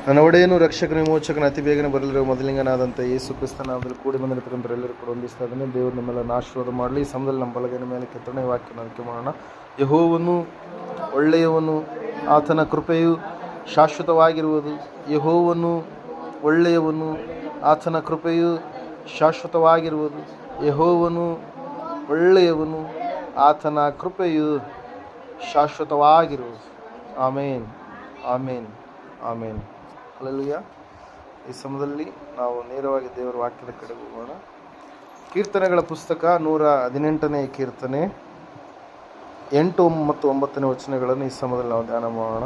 ನನ್ನ ಒಡೆಯನು ರಕ್ಷಕನ ವಿಮೋಚಕನ ಅತಿ ಬೇಗನೆ ಬರಲಿರುವ ಮೊದಲಿಂಗನಾದಂಥ ಯೇಸು ಕ್ರಿಸ್ತನ ನಾಮದಲ್ಲಿ ಕೂಡಿ ಬಂದಿರತಕ್ಕಂಥವರೆಲ್ಲರೂ ಕೂಡ ಹೊಂದಿಸ್ತಾ ಇದ್ದಾನೆ. ದೇವರು ನಮ್ಮೆಲ್ಲ ಆಶೀರ್ವಾದ ಮಾಡಲಿ. ಈ ಸಮಯದಲ್ಲಿ ನಮ್ಮ ಬಲಗೈನ ಮೇಲೆ ಕೆತ್ತನೆ ವಾಕ್ಯನ ಆಯ್ಕೆ ಮಾಡೋಣ. ಯೆಹೋವನು ಒಳ್ಳೆಯವನು, ಆತನ ಕೃಪೆಯು ಶಾಶ್ವತವಾಗಿರುವುದು. ಯೆಹೋವನು ಒಳ್ಳೆಯವನು, ಆತನ ಕೃಪೆಯು ಶಾಶ್ವತವಾಗಿರುವುದು. ಯೆಹೋವನು ಒಳ್ಳೆಯವನು, ಆತನ ಕೃಪೆಯು ಶಾಶ್ವತವಾಗಿರುವುದು. ಆಮೇನ್, ಆಮೇನ್, ಆಮೇನ್. ಹಲ್ಲೆಲೂಯಾ. ಈ ಸಮಯದಲ್ಲಿ ನಾವು ನೇರವಾಗಿ ದೇವರ ವಾಕ್ಯದ ಕಡೆ ಹೋಗೋಣ. ಕೀರ್ತನೆಗಳ ಪುಸ್ತಕ 118ನೇ ಕೀರ್ತನೆ 8 ಮತ್ತು 9ನೇ ವಚನಗಳನ್ನು ಈ ಸಮಯದಲ್ಲಿ ನಾವು ಧ್ಯಾನ ಮಾಡೋಣ.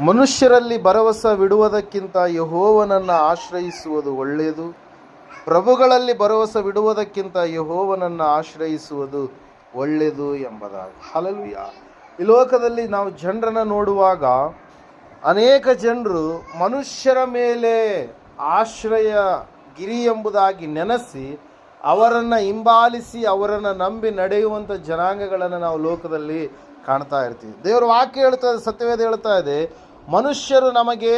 ಮನುಷ್ಯರಲ್ಲಿ ಭರವಸವಿಡುವುದಕ್ಕಿಂತ ಯೆಹೋವನನ್ನು ಆಶ್ರಯಿಸುವುದು ಒಳ್ಳೆಯದು. ಪ್ರಭುಗಳಲ್ಲಿ ಭರವಸವಿಡುವುದಕ್ಕಿಂತ ಯೆಹೋವನನ್ನು ಆಶ್ರಯಿಸುವುದು ಒಳ್ಳೆಯದು ಎಂಬುದಾಗಿ. ಹಲ್ಲೆಲೂಯಾ. ಈ ಲೋಕದಲ್ಲಿ ನಾವು ಜನರನ್ನು ನೋಡುವಾಗ ಅನೇಕ ಜನರು ಮನುಷ್ಯರ ಮೇಲೆ ಆಶ್ರಯ ಗಿರಿ ಎಂಬುದಾಗಿ ನೆನೆಸಿ ಅವರನ್ನು ಹಿಂಬಾಲಿಸಿ ಅವರನ್ನು ನಂಬಿ ನಡೆಯುವಂಥ ಜನಾಂಗಗಳನ್ನು ನಾವು ಲೋಕದಲ್ಲಿ ಕಾಣ್ತಾ ಇರ್ತೀವಿ. ದೇವರ ವಾಕ್ಯ ಹೇಳ್ತಾ ಇದೆ, ಸತ್ಯವೇದ ಹೇಳ್ತಾ ಇದೆ, ಮನುಷ್ಯರು ನಮಗೆ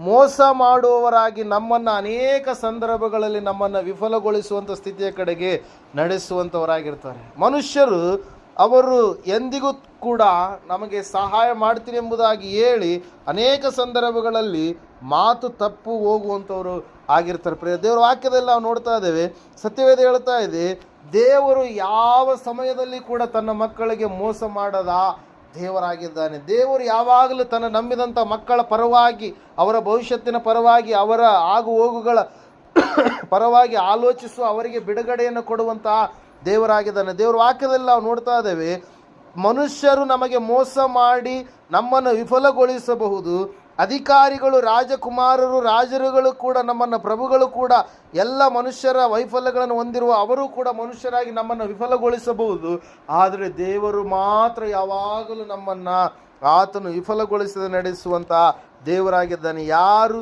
ಮೋಸ ಮಾಡುವವರಾಗಿ ನಮ್ಮನ್ನು ಅನೇಕ ಸಂದರ್ಭಗಳಲ್ಲಿ ನಮ್ಮನ್ನು ವಿಫಲಗೊಳಿಸುವಂಥ ಸ್ಥಿತಿಯ ಕಡೆಗೆ ನಡೆಸುವಂಥವರಾಗಿರ್ತಾರೆ. ಮನುಷ್ಯರು ಅವರು ಎಂದಿಗೂ ಕೂಡ ನಮಗೆ ಸಹಾಯ ಮಾಡ್ತೀನಿ ಎಂಬುದಾಗಿ ಹೇಳಿ ಅನೇಕ ಸಂದರ್ಭಗಳಲ್ಲಿ ಮಾತು ತಪ್ಪು ಹೋಗುವಂಥವರು ಆಗಿರ್ತಾರೆ. ಪ್ರಿಯ ದೇವರ ವಾಕ್ಯದಲ್ಲಿ ನಾವು ನೋಡ್ತಾ ಇದ್ದೇವೆ, ಸತ್ಯವೇದ ಹೇಳ್ತಾ ಇದೆ, ದೇವರು ಯಾವ ಸಮಯದಲ್ಲಿ ಕೂಡ ತನ್ನ ಮಕ್ಕಳಿಗೆ ಮೋಸ ಮಾಡದ ದೇವರಾಗಿದ್ದಾನೆ. ದೇವರು ಯಾವಾಗಲೂ ತನ್ನ ನಂಬಿದಂಥ ಮಕ್ಕಳ ಪರವಾಗಿ, ಅವರ ಭವಿಷ್ಯತ್ತಿನ ಪರವಾಗಿ, ಅವರ ಆಗು ಹೋಗುಗಳ ಪರವಾಗಿ ಆಲೋಚಿಸುವ, ಅವರಿಗೆ ಬಿಡುಗಡೆಯನ್ನು ಕೊಡುವಂತಹ ದೇವರಾಗಿದ್ದಾನೆ. ದೇವರ ವಾಕ್ಯದಲ್ಲಿ ನಾವು ನೋಡ್ತಾ ಇದ್ದೇವೆ, ಮನುಷ್ಯರು ನಮಗೆ ಮೋಸ ಮಾಡಿ ನಮ್ಮನ್ನು ವಿಫಲಗೊಳಿಸಬಹುದು. ಅಧಿಕಾರಿಗಳು, ರಾಜಕುಮಾರರು, ರಾಜರುಗಳು ಕೂಡ ನಮ್ಮನ್ನು, ಪ್ರಭುಗಳು ಕೂಡ, ಎಲ್ಲ ಮನುಷ್ಯರ ವೈಫಲ್ಯಗಳನ್ನು ಹೊಂದಿರುವ ಅವರು ಕೂಡ ಮನುಷ್ಯರಾಗಿ ನಮ್ಮನ್ನು ವಿಫಲಗೊಳಿಸಬಹುದು. ಆದರೆ ದೇವರು ಮಾತ್ರ ಯಾವಾಗಲೂ ನಮ್ಮನ್ನು ಆತನು ವಿಫಲಗೊಳಿಸದೆ ನಡೆಸುವಂತಹ ದೇವರಾಗಿದ್ದಾನೆ. ಯಾರು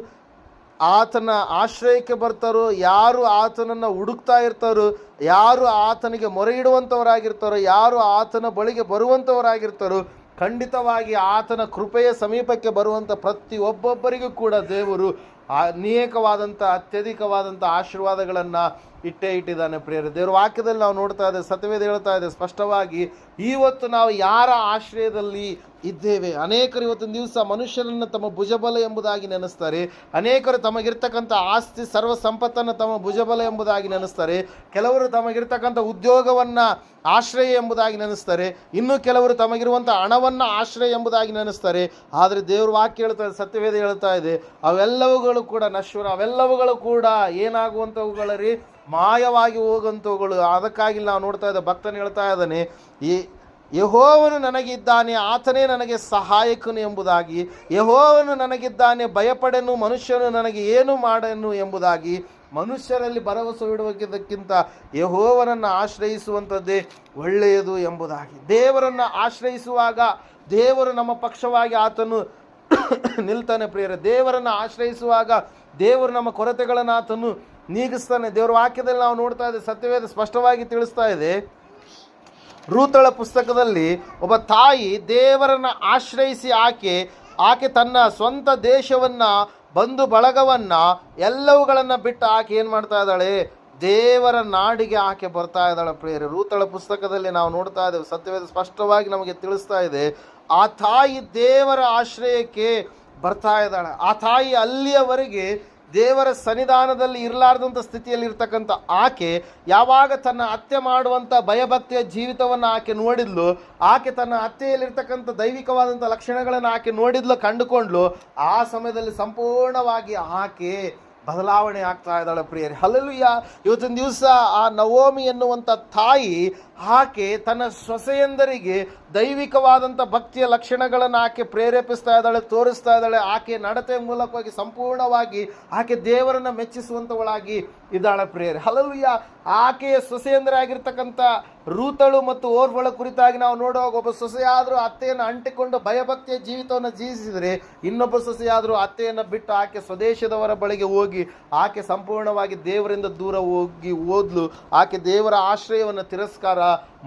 ಆತನ ಆಶ್ರಯಕ್ಕೆ ಬರ್ತಾರೋ, ಯಾರು ಆತನನ್ನು ಹುಡುಕ್ತಾ ಇರ್ತಾರೋ, ಯಾರು ಆತನಿಗೆ ಮೊರೆ ಇಡುವಂಥವರಾಗಿರ್ತಾರೋ, ಯಾರು ಆತನ ಬಳಿಗೆ ಬರುವಂಥವರಾಗಿರ್ತಾರೋ, ಖಂಡಿತವಾಗಿ ಆತನ ಕೃಪೆಯ ಸಮೀಪಕ್ಕೆ ಬರುವಂಥ ಪ್ರತಿಯೊಬ್ಬೊಬ್ಬರಿಗೂ ಕೂಡ ದೇವರು ಅನೇಕವಾದಂಥ ಅತ್ಯಧಿಕವಾದಂಥ ಆಶೀರ್ವಾದಗಳನ್ನು ಇಟ್ಟಿದ್ದಾನೆ. ಪ್ರಿಯರೇ, ದೇವರ ವಾಕ್ಯದಲ್ಲಿ ನಾವು ನೋಡ್ತಾ ಇದ್ದೇವೆ, ಸತ್ಯವೇದ ಹೇಳ್ತಾ ಇದೆ ಸ್ಪಷ್ಟವಾಗಿ, ಇವತ್ತು ನಾವು ಯಾರ ಆಶ್ರಯದಲ್ಲಿ ಇದ್ದೇವೆ. ಅನೇಕರು ಇವತ್ತಿನ ದಿವಸ ಮನುಷ್ಯರನ್ನು ತಮ್ಮ ಭುಜಬಲ ಎಂಬುದಾಗಿ ನೆನೆಸ್ತಾರೆ. ಅನೇಕರು ತಮಗಿರ್ತಕ್ಕಂಥ ಆಸ್ತಿ ಸರ್ವ ಸಂಪತ್ತನ್ನು ತಮ್ಮ ಭುಜಬಲ ಎಂಬುದಾಗಿ ನೆನೆಸ್ತಾರೆ. ಕೆಲವರು ತಮಗಿರ್ತಕ್ಕಂಥ ಉದ್ಯೋಗವನ್ನು ಆಶ್ರಯ ಎಂಬುದಾಗಿ ನೆನೆಸ್ತಾರೆ. ಇನ್ನು ಕೆಲವರು ತಮಗಿರುವಂಥ ಹಣವನ್ನು ಆಶ್ರಯ ಎಂಬುದಾಗಿ ನೆನೆಸ್ತಾರೆ. ಆದರೆ ದೇವ್ರ ವಾಕ್ಯ ಹೇಳ್ತಾ ಇದೆ, ಸತ್ಯವೇದ ಹೇಳ್ತಾ ಇದೆ, ಅವೆಲ್ಲವುಗಳು ಕೂಡ ನಶ್ವರ, ಅವೆಲ್ಲವುಗಳು ಕೂಡ ಏನಾಗುವಂಥವುಗಳ ರೀ, ಮಾಯವಾಗಿ ಹೋಗುವಂಥವುಗಳು. ಅದಕ್ಕಾಗಿ ನಾವು ನೋಡ್ತಾ ಇದ್ದ ಭಕ್ತನು ಹೇಳ್ತಾ ಇದ್ದಾನೆ, ಈ ಯೆಹೋವನು ನನಗಿದ್ದಾನೆ, ಆತನೇ ನನಗೆ ಸಹಾಯಕನು ಎಂಬುದಾಗಿ. ಯೆಹೋವನು ನನಗಿದ್ದಾನೆ, ಭಯಪಡೆನು, ಮನುಷ್ಯನು ನನಗೆ ಏನು ಮಾಡನು ಎಂಬುದಾಗಿ. ಮನುಷ್ಯರಲ್ಲಿ ಭರವಸೆ ಇಡುವುದಕ್ಕಿಂತ ಯೆಹೋವನನ್ನು ಆಶ್ರಯಿಸುವಂಥದ್ದೇ ಒಳ್ಳೆಯದು ಎಂಬುದಾಗಿ. ದೇವರನ್ನು ಆಶ್ರಯಿಸುವಾಗ ದೇವರು ನಮ್ಮ ಪಕ್ಷವಾಗಿ ಆತನು ನಿಲ್ತಾನೆ. ಪ್ರಿಯರೇ, ದೇವರನ್ನು ಆಶ್ರಯಿಸುವಾಗ ದೇವರು ನಮ್ಮ ಕೊರತೆಗಳನ್ನು ಆತನು ನೀಗಿಸ್ತಾನೆ. ದೇವರ ವಾಕ್ಯದಲ್ಲಿ ನಾವು ನೋಡ್ತಾ ಇದ್ದೇವೆ, ಸತ್ಯವೇದ ಸ್ಪಷ್ಟವಾಗಿ ತಿಳಿಸ್ತಾ ಇದೆ. ರೂತಳ ಪುಸ್ತಕದಲ್ಲಿ ಒಬ್ಬ ತಾಯಿ ದೇವರನ್ನು ಆಶ್ರಯಿಸಿ ಆಕೆ ತನ್ನ ಸ್ವಂತ ದೇಶವನ್ನು, ಬಂಧು ಬಳಗವನ್ನು, ಎಲ್ಲವುಗಳನ್ನು ಬಿಟ್ಟು ಆಕೆ ಏನು ಮಾಡ್ತಾ ಇದ್ದಾಳೆ, ದೇವರ ನಾಡಿಗೆ ಆಕೆ ಬರ್ತಾ ಇದ್ದಾಳೆ. ಪ್ರಿಯರೇ, ರೂತಳ ಪುಸ್ತಕದಲ್ಲಿ ನಾವು ನೋಡ್ತಾ ಇದ್ದೇವೆ, ಸತ್ಯವೇದ ಸ್ಪಷ್ಟವಾಗಿ ನಮಗೆ ತಿಳಿಸ್ತಾ ಇದೆ, ಆ ತಾಯಿ ದೇವರ ಆಶ್ರಯಕ್ಕೆ ಬರ್ತಾ ಇದ್ದಾಳೆ. ಆ ತಾಯಿ ಅಲ್ಲಿಯವರೆಗೆ ದೇವರ ಸನ್ನಿಧಾನದಲ್ಲಿ ಇರಲಾರ್ದಂಥ ಸ್ಥಿತಿಯಲ್ಲಿ ಇರ್ತಕ್ಕಂಥ ಆಕೆ ಯಾವಾಗ ತನ್ನ ಅತ್ತೆ ಮಾಡುವಂಥ ಭಯಭಕ್ತಿಯ ಜೀವಿತವನ್ನು ಆಕೆ ನೋಡಿದ್ಲು, ಆಕೆ ತನ್ನ ಅತ್ತೆಯಲ್ಲಿರ್ತಕ್ಕಂಥ ದೈವಿಕವಾದಂಥ ಲಕ್ಷಣಗಳನ್ನು ಆಕೆ ನೋಡಿದ್ಲು, ಕಂಡುಕೊಂಡ್ಲು, ಆ ಸಮಯದಲ್ಲಿ ಸಂಪೂರ್ಣವಾಗಿ ಆಕೆ ಬದಲಾವಣೆ ಆಗ್ತಾ ಇದ್ದಾಳೆ. ಪ್ರಿಯರೇ, ಹಲ್ಲೆಲೂಯಾ. ಇವತ್ತಿನ ದಿವಸ ಆ ನವೋಮಿ ಎನ್ನುವಂಥ ತಾಯಿ ಆಕೆ ತನ್ನ ಸೊಸೆಯಂದರಿಗೆ ದೈವಿಕವಾದಂಥ ಭಕ್ತಿಯ ಲಕ್ಷಣಗಳನ್ನು ಆಕೆ ಪ್ರೇರೇಪಿಸ್ತಾ ಇದ್ದಾಳೆ, ತೋರಿಸ್ತಾ ಇದ್ದಾಳೆ. ಆಕೆ ನಡತೆ ಮೂಲಕವಾಗಿ ಸಂಪೂರ್ಣವಾಗಿ ಆಕೆ ದೇವರನ್ನು ಮೆಚ್ಚಿಸುವಂಥವಳಾಗಿ ಇದ್ದಾಳೆ. ಪ್ರಿಯರೇ, ಹಲ್ಲೆಲೂಯಾ. ಆಕೆಯ ಸೊಸೆಯಂದರಾಗಿರ್ತಕ್ಕಂಥ ರೂತಳು ಮತ್ತು ಓರ್ವಳ ಕುರಿತಾಗಿ ನಾವು ನೋಡುವಾಗ, ಒಬ್ಬ ಸೊಸೆಯಾದರೂ ಅತ್ತೆಯನ್ನು ಅಂಟಿಕೊಂಡು ಭಯಭಕ್ತಿಯ ಜೀವಿತವನ್ನು ಜೀವಿಸಿದರೆ, ಇನ್ನೊಬ್ಬ ಸೊಸೆಯಾದರೂ ಅತ್ತೆಯನ್ನು ಬಿಟ್ಟು ಆಕೆ ಸ್ವದೇಶದವರ ಬಳಿಗೆ ಹೋಗಿ ಆಕೆ ಸಂಪೂರ್ಣವಾಗಿ ದೇವರಿಂದ ದೂರ ಹೋಗಿ ಓದ್ಲು. ಆಕೆ ದೇವರ ಆಶ್ರಯವನ್ನು ತಿರಸ್ಕಾರ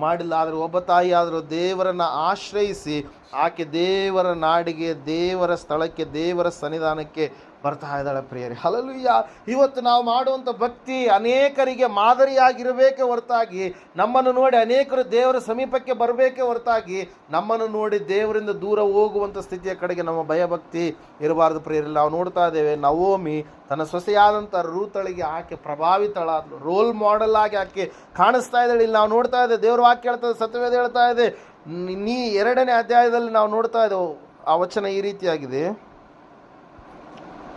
ಮಾಡಿಲ್ಲ. ಆದರೆ ಒಬ್ಬ ತಾಯಿ ಆದರೂ ದೇವರನ್ನು ಆಶ್ರಯಿಸಿ ಆಕೆ ದೇವರ ನಾಡಿಗೆ, ದೇವರ ಸ್ಥಳಕ್ಕೆ, ದೇವರ ಸನ್ನಿಧಾನಕ್ಕೆ ಬರ್ತಾ ಇದ್ದಾಳೆ ಪ್ರಿಯರೇ. ಹಲ್ಲೆಲೂಯಾ. ಇವತ್ತು ನಾವು ಮಾಡುವಂಥ ಭಕ್ತಿ ಅನೇಕರಿಗೆ ಮಾದರಿಯಾಗಿರಬೇಕೇ ಹೊರತಾಗಿ, ನಮ್ಮನ್ನು ನೋಡಿ ಅನೇಕರು ದೇವರ ಸಮೀಪಕ್ಕೆ ಬರಬೇಕೇ ಹೊರತಾಗಿ, ನಮ್ಮನ್ನು ನೋಡಿ ದೇವರಿಂದ ದೂರ ಹೋಗುವಂಥ ಸ್ಥಿತಿಯ ಕಡೆಗೆ ನಮ್ಮ ಭಯಭಕ್ತಿ ಇರಬಾರ್ದು ಪ್ರಿಯರೇ. ನಾವು ನೋಡ್ತಾ ಇದ್ದೇವೆ, ನವೋಮಿ ತನ್ನ ಸೊಸೆಯಾದಂಥ ರೂತಳಿಗೆ ಆಕೆ ಪ್ರಭಾವಿತಳಾದ್ಲು, ರೋಲ್ ಮಾಡೆಲ್ ಆಗಿ ಆಕೆ ಕಾಣಿಸ್ತಾ ಇದ್ದಾಳೆ. ಇಲ್ಲಿ ನಾವು ನೋಡ್ತಾ ಇದ್ದೇವೆ, ದೇವರ ವಾಕ್ಯ ಹೇಳ್ತಾ ಇದೆ, ಸತ್ಯವೇದ ಹೇಳ್ತಾ ಇದೆ. 2ನೇ ಅಧ್ಯಾಯದಲ್ಲಿ ನಾವು ನೋಡ್ತಾ ಇದ್ದೇವೆ, ಆ ವಚನ ಈ ರೀತಿಯಾಗಿದೆ.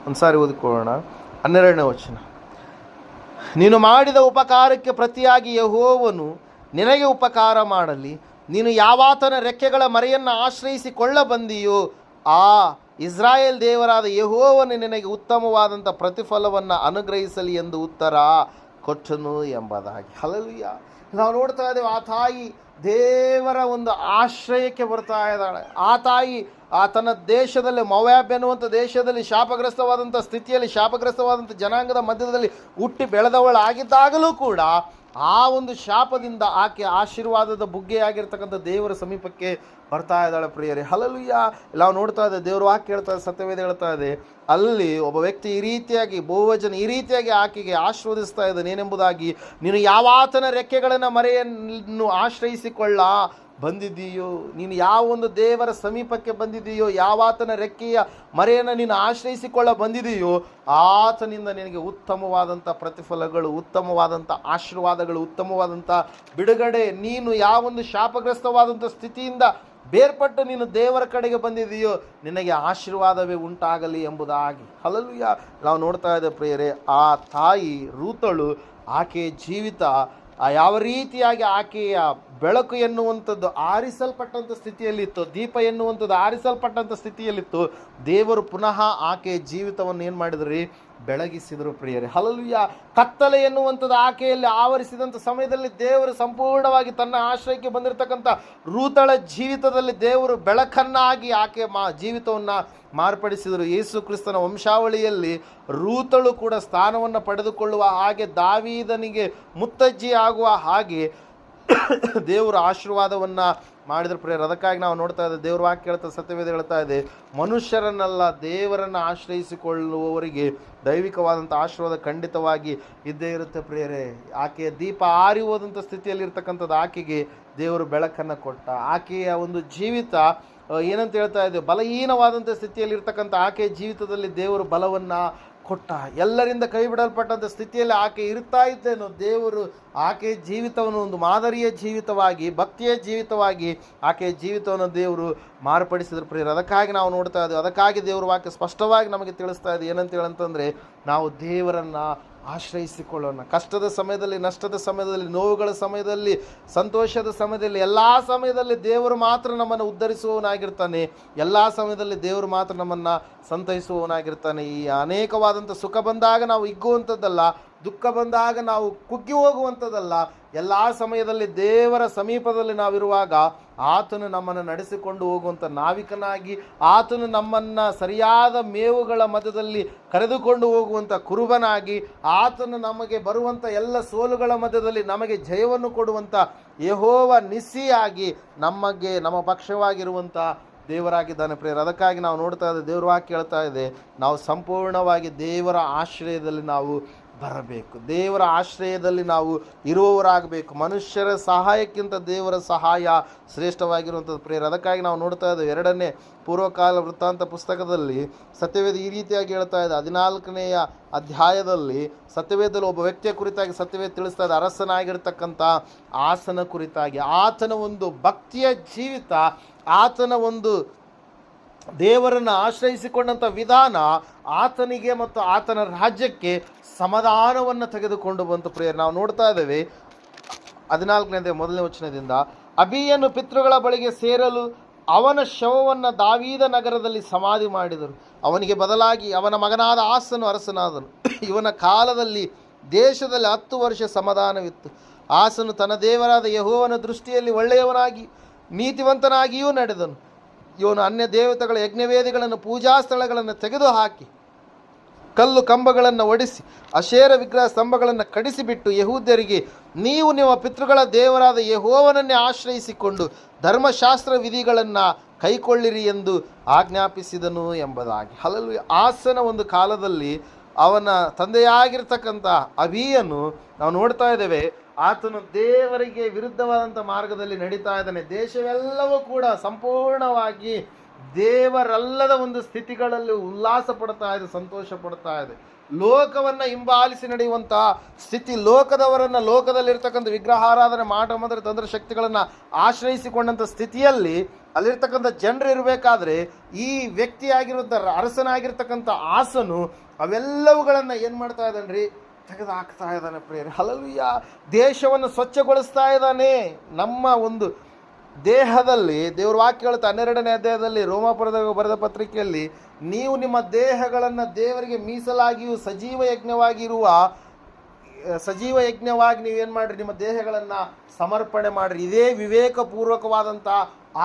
ಒಂದ್ಸಾರಿ ಓದಿಕೊಳ್ಳೋಣ. 12ನೇ ವಚನ. ನೀನು ಮಾಡಿದ ಉಪಕಾರಕ್ಕೆ ಪ್ರತಿಯಾಗಿ ಯೆಹೋವನು ನಿನಗೆ ಉಪಕಾರ ಮಾಡಲಿ. ನೀನು ಯಾವಾತನ ರೆಕ್ಕೆಗಳ ಮರೆಯನ್ನು ಆಶ್ರಯಿಸಿಕೊಳ್ಳ ಬಂದಿಯೋ ಆ ಇಸ್ರಾಯೇಲ್ ದೇವರಾದ ಯೆಹೋವನು ನಿನಗೆ ಉತ್ತಮವಾದಂಥ ಪ್ರತಿಫಲವನ್ನು ಅನುಗ್ರಹಿಸಲಿ ಎಂದು ಉತ್ತರ ಕೊಟ್ಟನು ಎಂಬುದಾಗಿ. ಹಲ್ಲೆಲೂಯಾ. ನಾವು ನೋಡ್ತಾ ಇದ್ದೇವೆ, ಆ ತಾಯಿ ದೇವರ ಒಂದು ಆಶ್ರಯಕ್ಕೆ ಬರ್ತಾ ಇದ್ದಾಳೆ. ಆ ತಾಯಿ ತನ್ನ ದೇಶದಲ್ಲಿ, ಮೊವಾಬ್ ಎನ್ನುವಂಥ ದೇಶದಲ್ಲಿ ಶಾಪಗ್ರಸ್ತವಾದಂಥ ಸ್ಥಿತಿಯಲ್ಲಿ, ಶಾಪಗ್ರಸ್ತವಾದಂಥ ಜನಾಂಗದ ಮಧ್ಯದಲ್ಲಿ ಹುಟ್ಟಿ ಬೆಳೆದವಳಾಗಿದ್ದಾಗಲೂ ಕೂಡ ಆ ಒಂದು ಶಾಪದಿಂದ ಆಕೆ ಆಶೀರ್ವಾದದ ಬುಗ್ಗೆಯಾಗಿರ್ತಕ್ಕಂಥ ದೇವರ ಸಮೀಪಕ್ಕೆ ಬರ್ತಾ ಇದ್ದಾಳೆ ಪ್ರಿಯರೇ. ಹಲ್ಲೆಲೂಯಾ. ನಾವು ನೋಡ್ತಾ ಇದ್ದೇವೆ, ದೇವರು ವಾಕ್ಯ ಹೇಳ್ತಾ ಇದೆ, ಸತ್ಯವೇದ ಹೇಳ್ತಾ ಇದೆ, ಅಲ್ಲಿ ಒಬ್ಬ ವ್ಯಕ್ತಿ ಈ ರೀತಿಯಾಗಿ, ಬಹುವಚನ ಈ ರೀತಿಯಾಗಿ ಆಕೆಗೆ ಆಶೀರ್ವದಿಸ್ತಾ ಇದ್ದಾನೆ. ಏನೆಂಬುದಾಗಿ, ನೀನು ಯಾವಾತನ ರೆಕ್ಕೆಗಳನ್ನು ಮರೆಯನ್ನು ಆಶ್ರಯಿಸಿಕೊಳ್ಳ ಬಂದಿದ್ದೀಯೋ, ನೀನು ಯಾವ ಒಂದು ದೇವರ ಸಮೀಪಕ್ಕೆ ಬಂದಿದೆಯೋ, ಯಾವಾತನ ರೆಕ್ಕೆಯ ಮರೆಯನ್ನು ನೀನು ಆಶ್ರಯಿಸಿಕೊಳ್ಳ ಬಂದಿದೆಯೋ ಆತನಿಂದ ನಿನಗೆ ಉತ್ತಮವಾದಂಥ ಪ್ರತಿಫಲಗಳು, ಉತ್ತಮವಾದಂಥ ಆಶೀರ್ವಾದಗಳು, ಉತ್ತಮವಾದಂಥ ಬಿಡುಗಡೆ. ನೀನು ಯಾವೊಂದು ಶಾಪಗ್ರಸ್ತವಾದಂಥ ಸ್ಥಿತಿಯಿಂದ ಬೇರ್ಪಟ್ಟು ನೀನು ದೇವರ ಕಡೆಗೆ ಬಂದಿದೆಯೋ ನಿನಗೆ ಆಶೀರ್ವಾದವೇ ಉಂಟಾಗಲಿ ಎಂಬುದಾಗಿ. ಹಲ್ಲೆಲೂಯಾ. ನಾವು ನೋಡ್ತಾ ಇದ್ದೇವೆ ಪ್ರಿಯರೇ, ಆ ತಾಯಿ ರೂತಳು, ಆಕೆಯ ಜೀವಿತ ಯಾವ ರೀತಿಯಾಗಿ ಆಕೆಯ ಬೆಳಕು ಎನ್ನುವಂಥದ್ದು ಆರಿಸಲ್ಪಟ್ಟಂಥ ಸ್ಥಿತಿಯಲ್ಲಿತ್ತು, ದೀಪ ಎನ್ನುವಂಥದ್ದು ಆರಿಸಲ್ಪಟ್ಟಂಥ ಸ್ಥಿತಿಯಲ್ಲಿತ್ತು. ದೇವರು ಪುನಃ ಆಕೆಯ ಜೀವಿತವನ್ನು ಏನು ಮಾಡಿದ್ರಿ? ಬೆಳಗಿಸಿದರು ಪ್ರಿಯರೇ. ಹಲ್ಲೆಲೂಯಾ. ಕತ್ತಲೆ ಎನ್ನುವಂಥದ್ದು ಆಕೆಯಲ್ಲಿ ಆವರಿಸಿದಂಥ ಸಮಯದಲ್ಲಿ ದೇವರು ಸಂಪೂರ್ಣವಾಗಿ ತನ್ನ ಆಶ್ರಯಕ್ಕೆ ಬಂದಿರತಕ್ಕಂಥ ರೂತಳ ಜೀವಿತದಲ್ಲಿ ದೇವರು ಬೆಳಕನ್ನಾಗಿ ಆಕೆ ಜೀವಿತವನ್ನು ಮಾರ್ಪಡಿಸಿದರು. ಯೇಸು ಕ್ರಿಸ್ತನ ವಂಶಾವಳಿಯಲ್ಲಿ ರೂತಳು ಕೂಡ ಸ್ಥಾನವನ್ನು ಪಡೆದುಕೊಳ್ಳುವ ಹಾಗೆ, ದಾವೀದನಿಗೆ ಮುತ್ತಜ್ಜಿ ಆಗುವ ಹಾಗೆ ದೇವರು ಆಶೀರ್ವಾದವನ್ನು ಮಾಡಿದ್ರು ಪ್ರಿಯರೇ. ಅದಕ್ಕಾಗಿ ನಾವು ನೋಡ್ತಾ ಇದ್ದೇವೆ, ದೇವ್ರ ವಾಕ್ಯ ಹೇಳ್ತಾ, ಸತ್ಯವೇದ ಹೇಳ್ತಾ ಇದೆ, ಮನುಷ್ಯರನ್ನೆಲ್ಲ ದೇವರನ್ನು ಆಶ್ರಯಿಸಿಕೊಳ್ಳುವವರಿಗೆ ದೈವಿಕವಾದಂಥ ಆಶೀರ್ವಾದ ಖಂಡಿತವಾಗಿ ಇದ್ದೇ ಇರುತ್ತೆ ಪ್ರಿಯರೇ. ಆಕೆಯ ದೀಪ ಆರಿ ಹೋದಂಥ ಸ್ಥಿತಿಯಲ್ಲಿ ಇರ್ತಕ್ಕಂಥದ್ದು ಆಕೆಗೆ ದೇವರು ಬೆಳಕನ್ನು ಕೊಟ್ಟ. ಆಕೆಯ ಒಂದು ಜೀವಿತ ಏನಂತ ಹೇಳ್ತಾ ಇದ್ದೇವೆ, ಬಲಹೀನವಾದಂಥ ಸ್ಥಿತಿಯಲ್ಲಿ ಇರ್ತಕ್ಕಂಥ ಆಕೆಯ ಜೀವಿತದಲ್ಲಿ ದೇವರು ಬಲವನ್ನು ಕೊಟ್ಟ. ಎಲ್ಲರಿಂದ ಕೈ ಬಿಡಲ್ಪಟ್ಟಂಥ ಸ್ಥಿತಿಯಲ್ಲಿ ಆಕೆ ಇರ್ತಾ ಇದ್ದೇನೋ, ದೇವರು ಆಕೆಯ ಜೀವಿತವನ್ನು ಒಂದು ಮಾದರಿಯ ಜೀವಿತವಾಗಿ, ಭಕ್ತಿಯ ಜೀವಿತವಾಗಿ ಆಕೆಯ ಜೀವಿತವನ್ನು ದೇವರು ಮಾರ್ಪಡಿಸಿದ್ರು ಪ್ರಿಯರೇ. ಅದಕ್ಕಾಗಿ ನಾವು ನೋಡ್ತಾ ಇದ್ದೇವೆ, ಅದಕ್ಕಾಗಿ ದೇವರ ವಾಕ್ಯ ಸ್ಪಷ್ಟವಾಗಿ ನಮಗೆ ತಿಳಿಸ್ತಾ ಇದೆ. ಏನಂತ ಹೇಳಂತಂದರೆ, ನಾವು ದೇವರನ್ನು ಆಶ್ರಯಿಸಿಕೊಳ್ಳೋಣ. ಕಷ್ಟದ ಸಮಯದಲ್ಲಿ, ನಷ್ಟದ ಸಮಯದಲ್ಲಿ, ನೋವುಗಳ ಸಮಯದಲ್ಲಿ, ಸಂತೋಷದ ಸಮಯದಲ್ಲಿ, ಎಲ್ಲ ಸಮಯದಲ್ಲಿ ದೇವರು ಮಾತ್ರ ನಮ್ಮನ್ನು ಉದ್ಧರಿಸುವವನಾಗಿರ್ತಾನೆ. ಎಲ್ಲ ಸಮಯದಲ್ಲಿ ದೇವರು ಮಾತ್ರ ನಮ್ಮನ್ನು ಸಂತೈಸುವವನಾಗಿರ್ತಾನೆ. ಈ ಅನೇಕವಾದಂಥ ಸುಖ ಬಂದಾಗ ನಾವು ಹಿಗ್ಗುವಂಥದ್ದಲ್ಲ, ದುಃಖ ಬಂದಾಗ ನಾವು ಕುಗ್ಗಿ ಹೋಗುವಂಥದ್ದಲ್ಲ. ಎಲ್ಲ ಸಮಯದಲ್ಲಿ ದೇವರ ಸಮೀಪದಲ್ಲಿ ನಾವಿರುವಾಗ ಆತನು ನಮ್ಮನ್ನು ನಡೆಸಿಕೊಂಡು ಹೋಗುವಂಥ ನಾವಿಕನಾಗಿ, ಆತನು ನಮ್ಮನ್ನು ಸರಿಯಾದ ಮೇವುಗಳ ಮಧ್ಯದಲ್ಲಿ ಕರೆದುಕೊಂಡು ಹೋಗುವಂಥ ಕುರುಬನಾಗಿ, ಆತನು ನಮಗೆ ಬರುವಂಥ ಎಲ್ಲ ಸೋಲುಗಳ ಮಧ್ಯದಲ್ಲಿ ನಮಗೆ ಜಯವನ್ನು ಕೊಡುವಂಥ ಯೆಹೋವ ನಿಸ್ಸಿಯಾಗಿ ನಮಗೆ ನಮ್ಮ ಪಕ್ಷವಾಗಿರುವಂಥ ದೇವರಾಗಿದ್ದಾನೆ ಪ್ರಿಯರೇ. ಅದಕ್ಕಾಗಿ ನಾವು ನೋಡ್ತಾ ಇದ್ದೇವೆ, ದೇವರ ವಾಕ್ಯ ಹೇಳ್ತಾ ಇದೆ, ನಾವು ಸಂಪೂರ್ಣವಾಗಿ ದೇವರ ಆಶ್ರಯದಲ್ಲಿ ನಾವು ಬರಬೇಕು. ದೇವರ ಆಶ್ರಯದಲ್ಲಿ ನಾವು ಇರುವವರಾಗಬೇಕು. ಮನುಷ್ಯರ ಸಹಾಯಕ್ಕಿಂತ ದೇವರ ಸಹಾಯ ಶ್ರೇಷ್ಠವಾಗಿರುವಂಥದ್ದು ಪ್ರಿಯರೇ. ಅದಕ್ಕಾಗಿ ನಾವು ನೋಡ್ತಾ ಇದ್ದೇವೆ, 2ನೇ ಪೂರ್ವಕಾಲ ವೃತ್ತಾಂತ ಪುಸ್ತಕದಲ್ಲಿ ಸತ್ಯವೇದ ಈ ರೀತಿಯಾಗಿ ಹೇಳ್ತಾ ಇದೆ. 14ನೇ ಅಧ್ಯಾಯದಲ್ಲಿ ಸತ್ಯವೇದದಲ್ಲಿ ಒಬ್ಬ ವ್ಯಕ್ತಿಯ ಕುರಿತಾಗಿ ಸತ್ಯವೇದ ತಿಳಿಸ್ತಾ ಇದೆ, ಅರಸನಾಗಿರ್ತಕ್ಕಂಥ ಆಸನ ಕುರಿತಾಗಿ. ಆತನ ಒಂದು ಭಕ್ತಿಯ ಜೀವಿತ, ಆತನ ಒಂದು ದೇವರನ್ನು ಆಶ್ರಯಿಸಿಕೊಂಡಂಥ ವಿಧಾನ ಆತನಿಗೆ ಮತ್ತು ಆತನ ರಾಜ್ಯಕ್ಕೆ ಸಮಾಧಾನವನ್ನು ತೆಗೆದುಕೊಂಡು ಬಂತು ಪ್ರಿಯರೇ. ನಾವು ನೋಡ್ತಾ ಇದ್ದೇವೆ 14ನೇ 1ನೇ ವಚನದಿಂದ, ಅಬೀಯನು ಪಿತೃಗಳ ಬಳಿಗೆ ಸೇರಲು ಅವನ ಶವವನ್ನು ದಾವೀದ ನಗರದಲ್ಲಿ ಸಮಾಧಿ ಮಾಡಿದರು. ಅವನಿಗೆ ಬದಲಾಗಿ ಅವನ ಮಗನಾದ ಆಸನು ಅರಸನಾದನು. ಇವನ ಕಾಲದಲ್ಲಿ ದೇಶದಲ್ಲಿ 10 ವರ್ಷ ಸಮಾಧಾನವಿತ್ತು. ಆಸನು ತನ್ನ ದೇವರಾದ ಯೆಹೋವನ ದೃಷ್ಟಿಯಲ್ಲಿ ಒಳ್ಳೆಯವನಾಗಿ ನೀತಿವಂತನಾಗಿಯೂ ನಡೆದನು. ಇವನು ಅನ್ಯ ದೇವತೆಗಳ ಯಜ್ಞವೇದಿಗಳನ್ನು, ಪೂಜಾ ಸ್ಥಳಗಳನ್ನು ತೆಗೆದುಹಾಕಿ ಕಲ್ಲು ಕಂಬಗಳನ್ನು ಒಡಿಸಿ ಅಶೇರ ವಿಗ್ರಹ ಸ್ತಂಭಗಳನ್ನು ಕಡಿಸಿಬಿಟ್ಟು ಯೆಹೂದ್ಯರಿಗೆ, ನೀವು ನಿಮ್ಮ ಪಿತೃಗಳ ದೇವರಾದ ಯೆಹೋವನನ್ನೇ ಆಶ್ರಯಿಸಿಕೊಂಡು ಧರ್ಮಶಾಸ್ತ್ರ ವಿಧಿಗಳನ್ನು ಕೈಕೊಳ್ಳಿರಿ ಎಂದು ಆಜ್ಞಾಪಿಸಿದನು ಎಂಬುದಾಗಿ. ಹಲ್ಲೆಲೂಯಾ. ಆಸನ ಒಂದು ಕಾಲದಲ್ಲಿ ಅವನ ತಂದೆಯಾಗಿರ್ತಕ್ಕಂಥ ಅಬೀಯನು ನಾವು ನೋಡ್ತಾ ಇದ್ದೇವೆ, ಆತನು ದೇವರಿಗೆ ವಿರುದ್ಧವಾದಂಥ ಮಾರ್ಗದಲ್ಲಿ ನಡೀತಾ ಇದ್ದಾನೆ. ದೇಶವೆಲ್ಲವೂ ಕೂಡ ಸಂಪೂರ್ಣವಾಗಿ ದೇವರಲ್ಲದ ಒಂದು ಸ್ಥಿತಿಗಳಲ್ಲಿ ಉಲ್ಲಾಸ ಪಡ್ತಾ ಇದೆ, ಸಂತೋಷ ಪಡ್ತಾ ಇದೆ. ಲೋಕವನ್ನು ಹಿಂಬಾಲಿಸಿ ನಡೆಯುವಂತಹ ಸ್ಥಿತಿ, ಲೋಕದವರನ್ನು, ಲೋಕದಲ್ಲಿರ್ತಕ್ಕಂಥ ವಿಗ್ರಹಾರಾಧನೆ, ಮಾಟ ಮಂತ್ರ, ತಂತ್ರ ಶಕ್ತಿಗಳನ್ನು ಆಶ್ರಯಿಸಿಕೊಂಡಂಥ ಸ್ಥಿತಿಯಲ್ಲಿ ಅಲ್ಲಿರ್ತಕ್ಕಂಥ ಜನರು ಇರಬೇಕಾದ್ರೆ ಈ ವ್ಯಕ್ತಿಯಾಗಿರುವಂಥ ಅರಸನಾಗಿರ್ತಕ್ಕಂಥ ಆಸನು ಅವೆಲ್ಲವುಗಳನ್ನು ಏನು ಮಾಡ್ತಾ ಇದ್ದಾನೆ ತೆಗೆದು ಹಾಕ್ತಾ ಇದ್ದಾನೆ ಪ್ರಿಯರೇ. ಹಲ್ಲೆಲೂಯಾ. ದೇಶವನ್ನು ಸ್ವಚ್ಛಗೊಳಿಸ್ತಾ ಇದ್ದಾನೆ. ನಮ್ಮ ಒಂದು ದೇಹದಲ್ಲಿ ದೇವ್ರ ವಾಕ್ಯ ಹೇಳುತ್ತೆ 12ನೇ ಅಧ್ಯಾಯದಲ್ಲಿ ರೋಮಾಪುರದ ಬರೆದ ಪತ್ರಿಕೆಯಲ್ಲಿ, ನೀವು ನಿಮ್ಮ ದೇಹಗಳನ್ನು ದೇವರಿಗೆ ಮೀಸಲಾಗಿಯೂ ಸಜೀವ ಯಜ್ಞವಾಗಿ ನೀವೇನು ಮಾಡಿರಿ, ನಿಮ್ಮ ದೇಹಗಳನ್ನು ಸಮರ್ಪಣೆ ಮಾಡಿರಿ. ಇದೇ ವಿವೇಕಪೂರ್ವಕವಾದಂಥ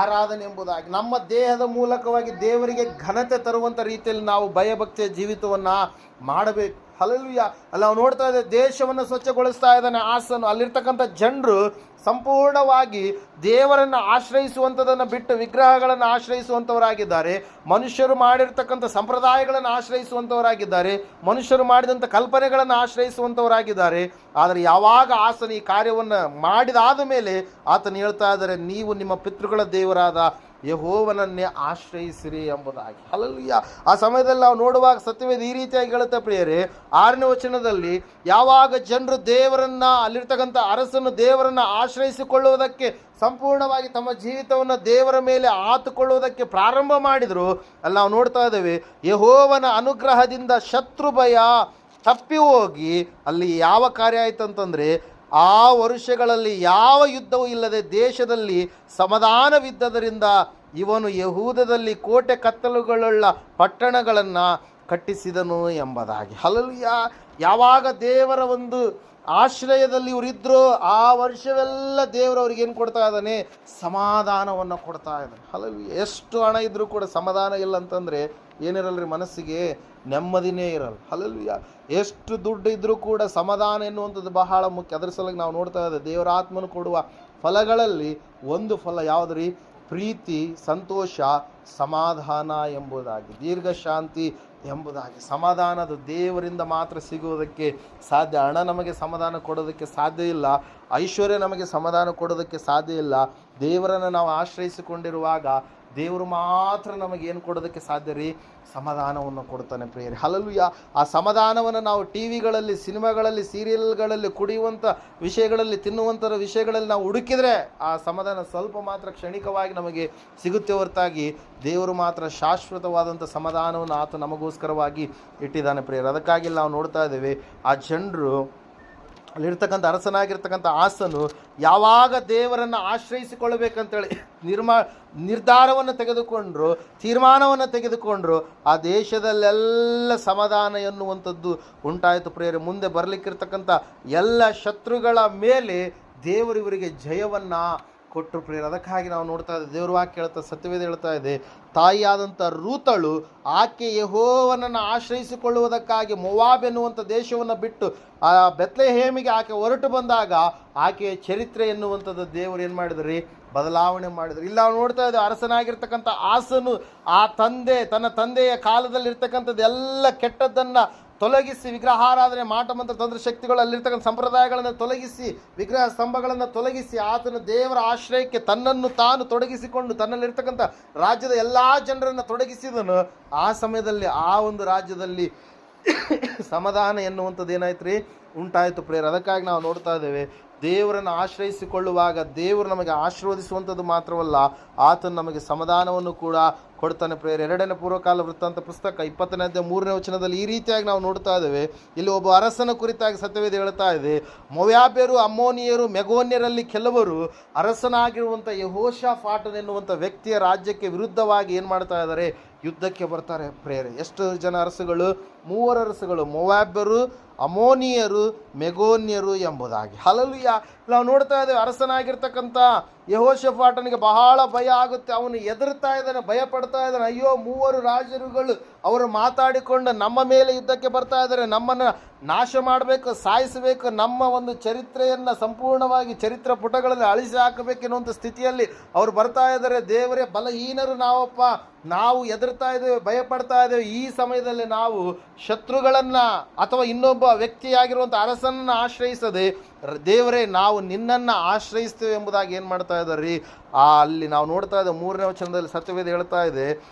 ಆರಾಧನೆ ಎಂಬುದಾಗಿ ನಮ್ಮ ದೇಹದ ಮೂಲಕವಾಗಿ ದೇವರಿಗೆ ಘನತೆ ತರುವಂಥ ರೀತಿಯಲ್ಲಿ ನಾವು ಭಯಭಕ್ತಿಯ ಜೀವಿತವನ್ನು ಮಾಡಬೇಕು. ಹಲ್ಲೆಲೂಯಾ. ಅಲ್ಲಿ ನಾವು ನೋಡ್ತಾ ಇದ್ದೇವೆ, ದೇಶವನ್ನು ಸ್ವಚ್ಛಗೊಳಿಸ್ತಾ ಇದ್ದಾನೆ ಆಸನು. ಅಲ್ಲಿರ್ತಕ್ಕಂಥ ಜನರು ಸಂಪೂರ್ಣವಾಗಿ ದೇವರನ್ನು ಆಶ್ರಯಿಸುವಂಥದ್ದನ್ನು ಬಿಟ್ಟು ವಿಗ್ರಹಗಳನ್ನು ಆಶ್ರಯಿಸುವಂಥವರಾಗಿದ್ದಾರೆ. ಮನುಷ್ಯರು ಮಾಡಿರ್ತಕ್ಕಂಥ ಸಂಪ್ರದಾಯಗಳನ್ನು ಆಶ್ರಯಿಸುವಂಥವರಾಗಿದ್ದಾರೆ. ಮನುಷ್ಯರು ಮಾಡಿದಂಥ ಕಲ್ಪನೆಗಳನ್ನು ಆಶ್ರಯಿಸುವಂಥವರಾಗಿದ್ದಾರೆ. ಆದರೆ ಯಾವಾಗ ಆಸನ ಈ ಕಾರ್ಯವನ್ನು ಮಾಡಿದಾದ ಮೇಲೆ ಆತನು ಹೇಳ್ತಾ ಇದ್ದಾರೆ, ನೀವು ನಿಮ್ಮ ಪಿತೃಗಳ ದೇವರಾದ ಯೆಹೋವನನ್ನೇ ಆಶ್ರಯಿಸಿರಿ ಎಂಬುದಾಗಿ. ಹಲ್ಲೆಲೂಯಾ. ಆ ಸಮಯದಲ್ಲಿ ನಾವು ನೋಡುವಾಗ ಸತ್ಯವೇದ ಈ ರೀತಿಯಾಗಿ ಹೇಳುತ್ತೆ ಪ್ರಿಯರೇ, 6ನೇ ವಚನದಲ್ಲಿ, ಯಾವಾಗ ಜನರು ದೇವರನ್ನ, ಅಲ್ಲಿರ್ತಕ್ಕಂಥ ಅರಸನು ದೇವರನ್ನು ಆಶ್ರಯಿಸಿಕೊಳ್ಳುವುದಕ್ಕೆ ಸಂಪೂರ್ಣವಾಗಿ ತಮ್ಮ ಜೀವಿತವನ್ನು ದೇವರ ಮೇಲೆ ಆತುಕೊಳ್ಳುವುದಕ್ಕೆ ಪ್ರಾರಂಭ ಮಾಡಿದರು, ಅಲ್ಲಿ ನಾವು ನೋಡ್ತಾ ಇದ್ದೇವೆ, ಯೆಹೋವನ ಅನುಗ್ರಹದಿಂದ ಶತ್ರು ಭಯ ತಪ್ಪಿ ಹೋಗಿ ಅಲ್ಲಿ ಯಾವ ಕಾರ್ಯ ಆಯ್ತು ಅಂತಂದರೆ, ಆ ವರ್ಷಗಳಲ್ಲಿ ಯಾವ ಯುದ್ಧವೂ ಇಲ್ಲದೆ ದೇಶದಲ್ಲಿ ಸಮಾಧಾನವಿದ್ದದರಿಂದ ಇವನು ಯಹೂದದಲ್ಲಿ ಕೋಟೆ ಕತ್ತಲುಗಳುಳ್ಳ ಪಟ್ಟಣಗಳನ್ನು ಕಟ್ಟಿಸಿದನು ಎಂಬುದಾಗಿ. ಹಲ್ಲೆಲೂಯಾ. ಯಾವಾಗ ದೇವರ ಒಂದು ಆಶ್ರಯದಲ್ಲಿ ಇವರಿದ್ರೋ ಆ ವರ್ಷವೆಲ್ಲ ದೇವರು ಅವ್ರಿಗೆ ಏನು ಕೊಡ್ತಾ ಇದ್ದಾನೆ, ಸಮಾಧಾನವನ್ನು ಕೊಡ್ತಾ ಇದ್ದಾನೆ. ಹಲ್ಲೆಲೂಯಾ. ಎಷ್ಟು ಹಣ ಇದ್ರೂ ಕೂಡ ಸಮಾಧಾನ ಇಲ್ಲ ಅಂತಂದರೆ ಏನಿರಲ್ರಿ, ಮನಸ್ಸಿಗೆ ನೆಮ್ಮದಿನೇ ಇರಲ್ಲ. ಹಲ್ಲೆಲೂಯಾ. ಎಷ್ಟು ದುಡ್ಡು ಇದ್ದರೂ ಕೂಡ ಸಮಾಧಾನ ಎನ್ನುವಂಥದ್ದು ಬಹಳ ಮುಖ್ಯ. ಅದರ ಸಲುವಾಗಿ ನಾವು ನೋಡ್ತಾ ಇದ್ದೇವೆ, ದೇವರ ಆತ್ಮನು ಕೊಡುವ ಫಲಗಳಲ್ಲಿ ಒಂದು ಫಲ ಯಾವುದ್ರಿ, ಪ್ರೀತಿ, ಸಂತೋಷ, ಸಮಾಧಾನ ಎಂಬುದಾಗಿ, ದೀರ್ಘ ಶಾಂತಿ ಎಂಬುದಾಗಿ. ಸಮಾಧಾನದ ದೇವರಿಂದ ಮಾತ್ರ ಸಿಗುವುದಕ್ಕೆ ಸಾಧ್ಯ. ಹಣ ನಮಗೆ ಸಮಾಧಾನ ಕೊಡೋದಕ್ಕೆ ಸಾಧ್ಯ ಇಲ್ಲ, ಐಶ್ವರ್ಯ ನಮಗೆ ಸಮಾಧಾನ ಕೊಡೋದಕ್ಕೆ ಸಾಧ್ಯ ಇಲ್ಲ. ದೇವರನ್ನು ನಾವು ಆಶ್ರಯಿಸಿಕೊಂಡಿರುವಾಗ ದೇವರು ಮಾತ್ರ ನಮಗೆ ಏನು ಕೊಡೋದಕ್ಕೆ ಸಾಧ್ಯ ರೀ, ಸಮಾಧಾನವನ್ನು ಕೊಡ್ತಾನೆ ಪ್ರಿಯರೇ. ಹಲ್ಲೆಲೂಯಾ. ಆ ಸಮಾಧಾನವನ್ನು ನಾವು ಟಿವಿಗಳಲ್ಲಿ, ಸಿನಿಮಾಗಳಲ್ಲಿ, ಸೀರಿಯಲ್ಗಳಲ್ಲಿ, ಕುಡಿಯುವಂಥ ವಿಷಯಗಳಲ್ಲಿ, ತಿನ್ನುವಂಥ ವಿಷಯಗಳಲ್ಲಿ ನಾವು ಹುಡುಕಿದರೆ ಆ ಸಮಾಧಾನ ಸ್ವಲ್ಪ ಮಾತ್ರ ಕ್ಷಣಿಕವಾಗಿ ನಮಗೆ ಸಿಗುತ್ತೆ ಹೊರತಾಗಿ ದೇವರು ಮಾತ್ರ ಶಾಶ್ವತವಾದಂಥ ಸಮಾಧಾನವನ್ನು ಆತ ನಮಗೋಸ್ಕರವಾಗಿ ಇಟ್ಟಿದ್ದಾನೆ ಪ್ರಿಯರೇ. ಅದಕ್ಕಾಗಿ ನಾವು ನೋಡ್ತಾ ಇದ್ದೇವೆ, ಆ ಜನರು ಅಲ್ಲಿರ್ತಕ್ಕಂಥ ಅರಸನಾಗಿರ್ತಕ್ಕಂಥ ಆಸನು ಯಾವಾಗ ದೇವರನ್ನು ಆಶ್ರಯಿಸಿಕೊಳ್ಳಬೇಕಂತೇಳಿ ನಿರ್ಧಾರವನ್ನು ತೆಗೆದುಕೊಂಡ್ರು, ತೀರ್ಮಾನವನ್ನು ತೆಗೆದುಕೊಂಡ್ರು, ಆ ದೇಶದಲ್ಲೆಲ್ಲ ಸಮಾಧಾನ ಎನ್ನುವಂಥದ್ದು ಉಂಟಾಯಿತು ಪ್ರಿಯರೇ. ಮುಂದೆ ಬರಲಿಕ್ಕಿರ್ತಕ್ಕಂಥ ಎಲ್ಲ ಶತ್ರುಗಳ ಮೇಲೆ ದೇವರು ಇವರಿಗೆ ಜಯವನ್ನು ಕೊಟ್ಟರು ಪ್ರಿಯರೇ. ಅದಕ್ಕಾಗಿ ನಾವು ನೋಡ್ತಾ ಇದ್ದೇವೆ, ದೇವ್ರ ವಾಕ್ಯ ಹೇಳ್ತಾ, ಸತ್ಯವೇದ ಹೇಳ್ತಾ ಇದೆ, ತಾಯಿಯಾದಂಥ ರೂತಳು ಆಕೆ ಯೆಹೋವನನ್ನು ಆಶ್ರಯಿಸಿಕೊಳ್ಳುವುದಕ್ಕಾಗಿ ಮೊವಾಬ್ ಎನ್ನುವಂಥ ದೇಶವನ್ನು ಬಿಟ್ಟು ಆ ಬೆತ್ಲೆಹೇಮಿಗೆ ಆಕೆ ಹೊರಟು ಬಂದಾಗ ಆಕೆಯ ಚರಿತ್ರೆ ಎನ್ನುವಂಥದ್ದು ದೇವರು ಏನು ಮಾಡಿದ್ರಿ, ಬದಲಾವಣೆ ಮಾಡಿದ್ರು. ಇಲ್ಲ ನಾವು ನೋಡ್ತಾ ಇದ್ದೇವೆ, ಅರಸನಾಗಿರ್ತಕ್ಕಂಥ ಆಸನು ತನ್ನ ತಂದೆಯ ಕಾಲದಲ್ಲಿರ್ತಕ್ಕಂಥದ್ದು ಎಲ್ಲ ಕೆಟ್ಟದ್ದನ್ನು ತೊಲಗಿಸಿ, ವಿಗ್ರಹಾರಾಧನೆ, ಮಾಟ ಮಂತ್ರ, ತಂತ್ರ ಶಕ್ತಿಗಳು, ಅಲ್ಲಿರ್ತಕ್ಕಂಥ ಸಂಪ್ರದಾಯಗಳನ್ನು ತೊಲಗಿಸಿ, ವಿಗ್ರಹ ಸ್ತಂಭಗಳನ್ನು ತೊಲಗಿಸಿ, ಆತನು ದೇವರ ಆಶ್ರಯಕ್ಕೆ ತನ್ನನ್ನು ತಾನು ತೊಡಗಿಸಿಕೊಂಡು ತನ್ನಲ್ಲಿರ್ತಕ್ಕಂಥ ರಾಜ್ಯದ ಎಲ್ಲ ಜನರನ್ನು ತೊಡಗಿಸಿದನು. ಆ ಸಮಯದಲ್ಲಿ ಆ ಒಂದು ರಾಜ್ಯದಲ್ಲಿ ಸಮಾಧಾನ ಎನ್ನುವಂಥದ್ದು ಏನಾಯ್ತು ರೀ, ಉಂಟಾಯಿತು ಪ್ರೇರ. ಅದಕ್ಕಾಗಿ ನಾವು ನೋಡ್ತಾ ಇದ್ದೇವೆ, ದೇವರನ್ನು ಆಶ್ರಯಿಸಿಕೊಳ್ಳುವಾಗ ದೇವರು ನಮಗೆ ಆಶೀರ್ವದಿಸುವಂಥದ್ದು ಮಾತ್ರವಲ್ಲ, ಆತನು ನಮಗೆ ಸಮಾಧಾನವನ್ನು ಕೂಡ ಕೊಡ್ತಾನೆ ಪ್ರೇರ. 2ನೇ ಪೂರ್ವಕಾಲ ವೃತ್ತಾಂತ ಪುಸ್ತಕ 20ನೇ ಅಧ್ಯಾಯ 3ನೇ ವಚನದಲ್ಲಿ ಈ ರೀತಿಯಾಗಿ ನಾವು ನೋಡ್ತಾ ಇದ್ದೇವೆ. ಇಲ್ಲಿ ಒಬ್ಬ ಅರಸನ ಕುರಿತಾಗಿ ಸತ್ಯವೇದ ಹೇಳ್ತಾ ಇದೆ, ಮೊವಾಬ್ಯರು, ಅಮ್ಮೋನಿಯರು, ಮೆಗೋನ್ಯರಲ್ಲಿ ಕೆಲವರು ಅರಸನಾಗಿರುವಂಥ ಯೆಹೋಷಾಫಾಟನ್ ಎನ್ನುವಂಥ ವ್ಯಕ್ತಿಯ ರಾಜ್ಯಕ್ಕೆ ವಿರುದ್ಧವಾಗಿ ಏನು ಮಾಡ್ತಾ ಇದ್ದಾರೆ, ಯುದ್ಧಕ್ಕೆ ಬರ್ತಾರೆ ಪ್ರೇರೆ. ಎಷ್ಟು ಜನ ಅರಸುಗಳು? 3 ಅರಸುಗಳು, ಮೊವಾಬ್ಯರು, ಅಮೋನಿಯರು, ಮೆಗೋನ್ಯರು ಎಂಬುದಾಗಿ. ಹಲ್ಲೆಲೂಯಾ. ನಾವು ನೋಡ್ತಾ ಇದ್ದೇವೆ, ಅರಸನಾಗಿರ್ತಕ್ಕಂಥ ಯೆಹೋಷಾಫಾಟನಿಗೆ ಬಹಳ ಭಯ ಆಗುತ್ತೆ. ಅವನು ಹೆದರ್ತಾ ಇದ್ದಾನೆ, ಭಯ ಪಡ್ತಾ ಇದ್ದಾನೆ. ಅಯ್ಯೋ, ಮೂವರು ರಾಜರುಗಳು ಅವರು ಮಾತಾಡಿಕೊಂಡು ನಮ್ಮ ಮೇಲೆ ಯುದ್ಧಕ್ಕೆ ಬರ್ತಾ ಇದ್ದಾರೆ, ನಮ್ಮನ್ನು ನಾಶ ಮಾಡಬೇಕು, ಸಾಯಿಸಬೇಕು, ನಮ್ಮ ಒಂದು ಚರಿತ್ರೆಯನ್ನು ಸಂಪೂರ್ಣವಾಗಿ ಚರಿತ್ರ ಪುಟಗಳಲ್ಲಿ ಅಳಿಸಿ ಹಾಕಬೇಕೆನ್ನುವಂಥ ಸ್ಥಿತಿಯಲ್ಲಿ ಅವರು ಬರ್ತಾ ಇದ್ದಾರೆ. ದೇವರೇ, ಬಲಹೀನರು ನಾವಪ್ಪ, ನಾವು ಹೆದರ್ತಾ ಇದ್ದೇವೆ, ಭಯಪಡ್ತಾ ಇದ್ದೇವೆ. ಈ ಸಮಯದಲ್ಲಿ ನಾವು ಶತ್ರುಗಳನ್ನು ಅಥವಾ ಇನ್ನೊಬ್ಬ ವ್ಯಕ್ತಿಯಾಗಿರುವಂಥ ಅರಸನನ್ನು ಆಶ್ರಯಿಸದೆ, ದೇವರೇ ನಾವು ನಿನ್ನನ್ನು ಆಶ್ರಯಿಸ್ತೇವೆ ಎಂಬುದಾಗಿ ಏನು ಮಾಡ್ತಾ ಇದ್ದಾರೆ ರೀ. ಅಲ್ಲಿ ನಾವು ನೋಡ್ತಾ ಇದ್ದೇವೆ 3ನೇ ವಚನದಲ್ಲಿ ಸತ್ಯವೇದ ಹೇಳ್ತಾ ಇದೆ,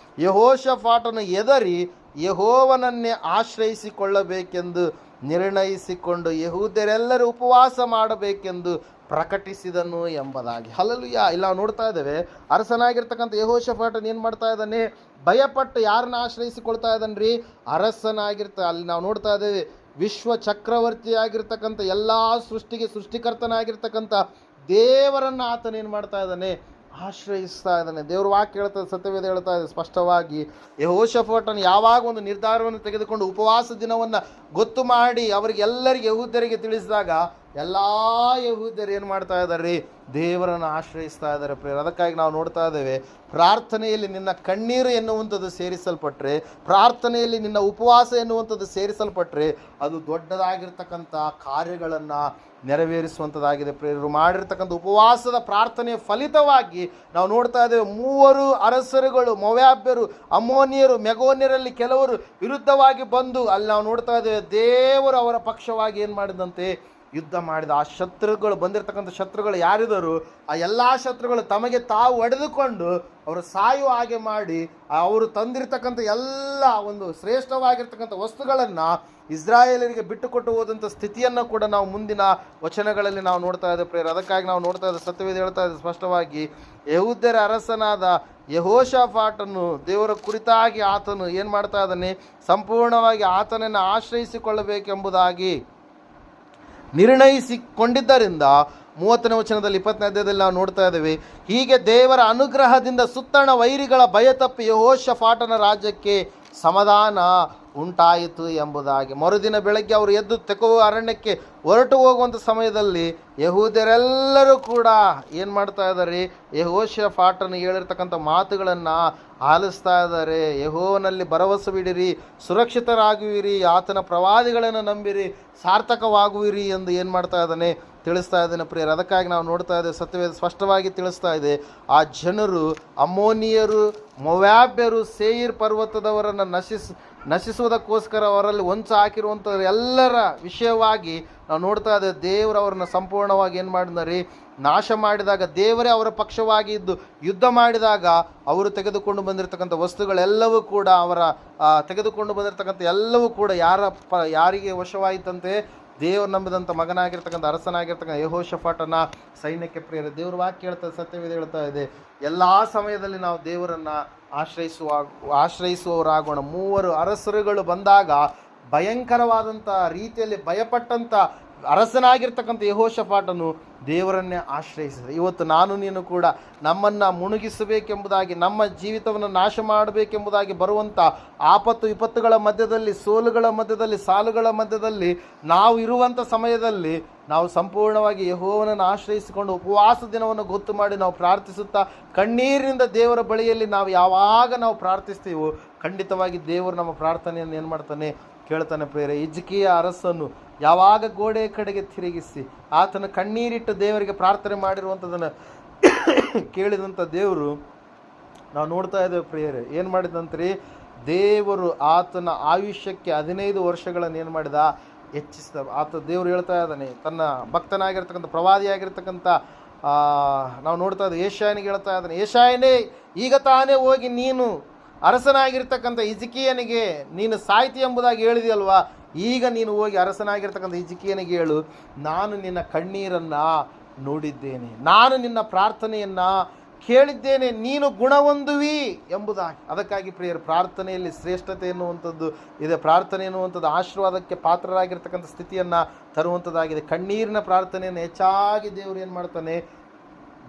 ಯೆಹೋಷಾಫಾಟನು ಹೆದರಿ ಯೆಹೋವನನ್ನೇ ಆಶ್ರಯಿಸಿಕೊಳ್ಳಬೇಕೆಂದು ನಿರ್ಣಯಿಸಿಕೊಂಡು ಯೆಹೂದ್ಯರೆಲ್ಲರೂ ಉಪವಾಸ ಮಾಡಬೇಕೆಂದು ಪ್ರಕಟಿಸಿದನು ಎಂಬುದಾಗಿ. ಹಲ್ಲೆಲೂಯಾ. ಇಲ್ಲ ನಾವು ನೋಡ್ತಾ ಇದ್ದೇವೆ, ಅರಸನಾಗಿರ್ತಕ್ಕಂಥ ಯೆಹೋಷಾಫಾಟನು ಏನು ಮಾಡ್ತಾ ಇದ್ದಾನೆ, ಭಯಪಟ್ಟು ಯಾರನ್ನ ಆಶ್ರಯಿಸಿಕೊಳ್ತಾ ಇದ್ದಾನೆ ರೀ, ಅಲ್ಲಿ ನಾವು ನೋಡ್ತಾ ಇದ್ದೇವೆ, ವಿಶ್ವ ಚಕ್ರವರ್ತಿಯಾಗಿರ್ತಕ್ಕಂಥ ಎಲ್ಲ ಸೃಷ್ಟಿಗೆ ಸೃಷ್ಟಿಕರ್ತನಾಗಿರ್ತಕ್ಕಂಥ ದೇವರನ್ನು ಆತನ ಏನು ಮಾಡ್ತಾ ಇದ್ದಾನೆ, ಆಶ್ರಯಿಸ್ತಾ ಇದ್ದಾನೆ. ದೇವ್ರ ವಾಕ್ಯ ಹೇಳ್ತದೆ, ಸತ್ಯವೇದ ಹೇಳ್ತಾ ಇದೆ ಸ್ಪಷ್ಟವಾಗಿ. ಯೆಹೋಷಾಫಾಟನು ಯಾವಾಗ ಒಂದು ನಿರ್ಧಾರವನ್ನು ತೆಗೆದುಕೊಂಡು ಉಪವಾಸ ದಿನವನ್ನು ಗೊತ್ತು ಮಾಡಿ ಅವರಿಗೆಲ್ಲರಿಗೆ ಯೆಹೂದ್ಯರಿಗೆ ತಿಳಿಸಿದಾಗ ಎಲ್ಲ ಯೆಹೂದ್ಯರು ಏನು ಮಾಡ್ತಾ ಇದ್ದಾರೆ, ದೇವರನ್ನು ಆಶ್ರಯಿಸ್ತಾ ಇದ್ದಾರೆ ಪ್ರಿಯರೇ. ಅದಕ್ಕಾಗಿ ನಾವು ನೋಡ್ತಾ ಇದ್ದೇವೆ, ಪ್ರಾರ್ಥನೆಯಲ್ಲಿ ನಿನ್ನ ಕಣ್ಣೀರು ಎನ್ನುವಂಥದ್ದು ಸೇರಿಸಲ್ಪಟ್ಟರೆ, ಪ್ರಾರ್ಥನೆಯಲ್ಲಿ ನಿನ್ನ ಉಪವಾಸ ಎನ್ನುವಂಥದ್ದು ಸೇರಿಸಲ್ಪಟ್ಟರೆ ಅದು ದೊಡ್ಡದಾಗಿರ್ತಕ್ಕಂಥ ಕಾರ್ಯಗಳನ್ನು ನೆರವೇರಿಸುವಂಥದ್ದಾಗಿದೆ ಪ್ರಿಯರು. ಮಾಡಿರ್ತಕ್ಕಂಥ ಉಪವಾಸದ ಪ್ರಾರ್ಥನೆಯ ಫಲಿತವಾಗಿ ನಾವು ನೋಡ್ತಾ ಇದ್ದೇವೆ, 3 ಅರಸರುಗಳು, ಮೊವಾಬ್ಯರು, ಅಮ್ಮೋನಿಯರು, ಮೆಗೋನ್ಯರಲ್ಲಿ ಕೆಲವರು ವಿರುದ್ಧವಾಗಿ ಬಂದು ಅಲ್ಲಿ ನಾವು ನೋಡ್ತಾ ಇದ್ದೇವೆ, ದೇವರು ಅವರ ಪಕ್ಷವಾಗಿ ಏನು ಮಾಡಿದಂತೆ ಯುದ್ಧ ಮಾಡಿದ. ಆ ಶತ್ರುಗಳು ಬಂದಿರತಕ್ಕಂಥ ಶತ್ರುಗಳು ಯಾರಿದ್ದರು, ಆ ಎಲ್ಲ ಶತ್ರುಗಳು ತಮಗೆ ತಾವು ಒಡೆದುಕೊಂಡು ಅವರು ಸಾಯುವ ಹಾಗೆ ಮಾಡಿ ಅವರು ತಂದಿರತಕ್ಕಂಥ ಎಲ್ಲ ಒಂದು ಶ್ರೇಷ್ಠವಾಗಿರ್ತಕ್ಕಂಥ ವಸ್ತುಗಳನ್ನು ಇಸ್ರಾಯೇಲರಿಗೆ ಬಿಟ್ಟುಕೊಟ್ಟು ಹೋದಂಥ ಸ್ಥಿತಿಯನ್ನು ಕೂಡ ನಾವು ಮುಂದಿನ ವಚನಗಳಲ್ಲಿ ನಾವು ನೋಡ್ತಾ ಇದ್ದೇವೆ ಪ್ರೇರ. ಅದಕ್ಕಾಗಿ ನಾವು ನೋಡ್ತಾ ಇದ್ದೇವೆ, ಸತ್ಯವೇದ ಹೇಳ್ತಾ ಇದೆ ಸ್ಪಷ್ಟವಾಗಿ, ಯೆಹೂದ್ಯರ ಅರಸನಾದ ಯೆಹೋಷಾಫಾಟನು ದೇವರ ಕುರಿತಾಗಿ ಆತನು ಏನು ಮಾಡ್ತಾ ಇದ್ದಾನೆ, ಸಂಪೂರ್ಣವಾಗಿ ಆತನನ್ನು ಆಶ್ರಯಿಸಿಕೊಳ್ಳಬೇಕೆಂಬುದಾಗಿ ನಿರ್ಣಯಿಸಿಕೊಂಡಿದ್ದರಿಂದ 30ನೇ ವಚನದಲ್ಲಿ 20ನೇ ಅಧ್ಯಾಯದಲ್ಲಿ ನಾವು ನೋಡ್ತಾ ಇದ್ದೇವೆ, ಹೀಗೆ ದೇವರ ಅನುಗ್ರಹದಿಂದ ಸುತ್ತಣ ವೈರಿಗಳ ಭಯ ತಪ್ಪಿ ಯೆಹೋಷಾಫಾಟನ ರಾಜ್ಯಕ್ಕೆ ಸಮಾಧಾನ ಉಂಟಾಯಿತು ಎಂಬುದಾಗಿ. ಮರುದಿನ ಬೆಳಗ್ಗೆ ಅವರು ಎದ್ದು ತೆಕೋವ ಅರಣ್ಯಕ್ಕೆ ಹೊರಟು ಹೋಗುವಂಥ ಸಮಯದಲ್ಲಿ ಯೆಹೂದ್ಯರೆಲ್ಲರೂ ಕೂಡ ಏನು ಮಾಡ್ತಾ ಇದ್ದಾರೆ, ಯೆಹೋಷಾಫಾಟನು ಹೇಳಿರ್ತಕ್ಕಂಥ ಮಾತುಗಳನ್ನು ಆಲಿಸ್ತಾ ಇದ್ದಾರೆ. ಯೆಹೋವನಲ್ಲಿ ಭರವಸವಿಡಿರಿ, ಸುರಕ್ಷಿತರಾಗುವಿರಿ, ಆತನ ಪ್ರವಾದಿಗಳನ್ನು ನಂಬಿರಿ, ಸಾರ್ಥಕವಾಗುವಿರಿ ಎಂದು ಏನು ಮಾಡ್ತಾ ಇದ್ದಾನೆ, ತಿಳಿಸ್ತಾ ಇದ್ದಾನೆ ಪ್ರಿಯರು. ಅದಕ್ಕಾಗಿ ನಾವು ನೋಡ್ತಾ ಇದ್ದೇವೆ, ಸತ್ಯವೇದ ಸ್ಪಷ್ಟವಾಗಿ ತಿಳಿಸ್ತಾ ಇದೆ, ಆ ಜನರು ಅಮ್ಮೋನಿಯರು, ಮೊವಾಬ್ಯರು, ಸೇಯಿರ್ ಪರ್ವತದವರನ್ನು ನಶಿಸುವುದಕ್ಕೋಸ್ಕರ ಅವರಲ್ಲಿ ಹೊಂಚ ಹಾಕಿರುವಂಥ ಎಲ್ಲರ ವಿಷಯವಾಗಿ ನಾವು ನೋಡ್ತಾ ಇದ್ದೇವೆ. ದೇವರು ಅವರನ್ನು ಸಂಪೂರ್ಣವಾಗಿ ಏನು ಮಾಡಿದಾರೆ, ನಾಶ ಮಾಡಿದಾಗ, ದೇವರೇ ಅವರ ಪಕ್ಷವಾಗಿ ಇದ್ದು ಯುದ್ಧ ಮಾಡಿದಾಗ ಅವರು ತೆಗೆದುಕೊಂಡು ಬಂದಿರತಕ್ಕಂಥ ವಸ್ತುಗಳೆಲ್ಲವೂ ಕೂಡ ತೆಗೆದುಕೊಂಡು ಬಂದಿರತಕ್ಕಂಥ ಎಲ್ಲವೂ ಕೂಡ ಯಾರಿಗೆ ವಶವಾಯಿತಂತೆ, ದೇವರು ನಂಬಿದಂಥ ಮಗನಾಗಿರ್ತಕ್ಕಂಥ ಅರಸನಾಗಿರ್ತಕ್ಕಂಥ ಯೆಹೋಷಾಫಾಟನ ಸೈನ್ಯಕ್ಕೆ ಪ್ರಿಯರೇ. ದೇವ್ರ ವಾಕ್ಯ ಹೇಳ್ತದೆ, ಸತ್ಯವೇದ ಹೇಳ್ತಾ ಇದೆ, ಎಲ್ಲ ಸಮಯದಲ್ಲಿ ನಾವು ದೇವರನ್ನು ಆಶ್ರಯಿಸುವವರಾಗೋಣ. 3 ಅರಸರುಗಳು ಬಂದಾಗ ಭಯಂಕರವಾದಂಥ ರೀತಿಯಲ್ಲಿ ಭಯಪಟ್ಟಂಥ ಅರಸನಾಗಿರ್ತಕ್ಕಂಥ ಯೆಹೋಷಾಫಾಟನು ದೇವರನ್ನೇ ಆಶ್ರಯಿಸಿದೆ. ಇವತ್ತು ನಾನು ನೀನು ಕೂಡ ನಮ್ಮನ್ನು ಮುಳುಗಿಸಬೇಕೆಂಬುದಾಗಿ, ನಮ್ಮ ಜೀವಿತವನ್ನು ನಾಶ ಮಾಡಬೇಕೆಂಬುದಾಗಿ ಬರುವಂಥ ಆಪತ್ತು ವಿಪತ್ತುಗಳ ಮಧ್ಯದಲ್ಲಿ, ಸೋಲುಗಳ ಮಧ್ಯದಲ್ಲಿ, ಸಾಲುಗಳ ಮಧ್ಯದಲ್ಲಿ ನಾವು ಇರುವಂಥ ಸಮಯದಲ್ಲಿ ನಾವು ಸಂಪೂರ್ಣವಾಗಿ ಯೆಹೋವನನ್ನು ಆಶ್ರಯಿಸಿಕೊಂಡು ಉಪವಾಸ ದಿನವನ್ನು ಗೊತ್ತು ಮಾಡಿ ನಾವು ಪ್ರಾರ್ಥಿಸುತ್ತಾ ಕಣ್ಣೀರಿನಿಂದ ದೇವರ ಬಳಿಯಲ್ಲಿ ನಾವು ಯಾವಾಗ ನಾವು ಪ್ರಾರ್ಥಿಸ್ತೀವೋ ಖಂಡಿತವಾಗಿ ದೇವರು ನಮ್ಮ ಪ್ರಾರ್ಥನೆಯನ್ನು ಏನು ಮಾಡ್ತಾನೆ, ಕೇಳ್ತಾನೆ ಪ್ರಿಯರೇ. ಹಿಜ್ಕೀಯ ಅರಸನು ಯಾವಾಗ ಗೋಡೆ ಕಡೆಗೆ ತಿರುಗಿಸಿ ಆತನ ಕಣ್ಣೀರಿಟ್ಟು ದೇವರಿಗೆ ಪ್ರಾರ್ಥನೆ ಮಾಡಿರುವಂಥದ್ದನ್ನು ಕೇಳಿದಂಥ ದೇವರು ನಾವು ನೋಡ್ತಾ ಇದ್ದೇವೆ ಪ್ರಿಯರೇ. ಏನು ಮಾಡಿದಂತ್ರಿ, ದೇವರು ಆತನ ಆಯುಷ್ಯಕ್ಕೆ 15 ವರ್ಷಗಳನ್ನು ಏನು ಮಾಡಿದ, ಹೆಚ್ಚಿಸಿದ. ದೇವರು ಹೇಳ್ತಾ ಇದ್ದಾನೆ, ತನ್ನ ಭಕ್ತನಾಗಿರ್ತಕ್ಕಂಥ ಪ್ರವಾದಿಯಾಗಿರ್ತಕ್ಕಂಥ ನಾವು ನೋಡ್ತಾ ಇದ್ದೇವೆ, ಯೆಶಾಯನಿಗೆ ಹೇಳ್ತಾ ಇದ್ದಾನೆ, ಯೆಶಾಯನೇ, ಈಗ ತಾನೇ ಹೋಗಿ ನೀನು ಅರಸನಾಗಿರ್ತಕ್ಕಂಥ ಹಿಜ್ಕೀಯನಿಗೆ ನೀನು ಸಾಯ್ತಿ ಎಂಬುದಾಗಿ ಹೇಳಿದೆಯಲ್ವಾ, ಈಗ ನೀನು ಹೋಗಿ ಅರಸನಾಗಿರ್ತಕ್ಕಂಥ ಹಿಜ್ಕೀಯನಿಗೆ ಹೇಳು, ನಾನು ನಿನ್ನ ಕಣ್ಣೀರನ್ನು ನೋಡಿದ್ದೇನೆ, ನಾನು ನಿನ್ನ ಪ್ರಾರ್ಥನೆಯನ್ನು ಕೇಳಿದ್ದೇನೆ, ನೀನು ಗುಣಹೊಂದುವಿ ಎಂಬುದಾಗಿ. ಅದಕ್ಕಾಗಿ ಪ್ರಿಯರು, ಪ್ರಾರ್ಥನೆಯಲ್ಲಿ ಶ್ರೇಷ್ಠತೆ ಎನ್ನುವಂಥದ್ದು ಇದೆ. ಪ್ರಾರ್ಥನೆ ಎನ್ನುವಂಥದ್ದು ಆಶೀರ್ವಾದಕ್ಕೆ ಪಾತ್ರರಾಗಿರ್ತಕ್ಕಂಥ ಸ್ಥಿತಿಯನ್ನು ತರುವಂಥದ್ದಾಗಿದೆ. ಕಣ್ಣೀರಿನ ಪ್ರಾರ್ಥನೆಯನ್ನು ಹೆಚ್ಚಾಗಿ ದೇವರು ಏನು ಮಾಡ್ತಾನೆ,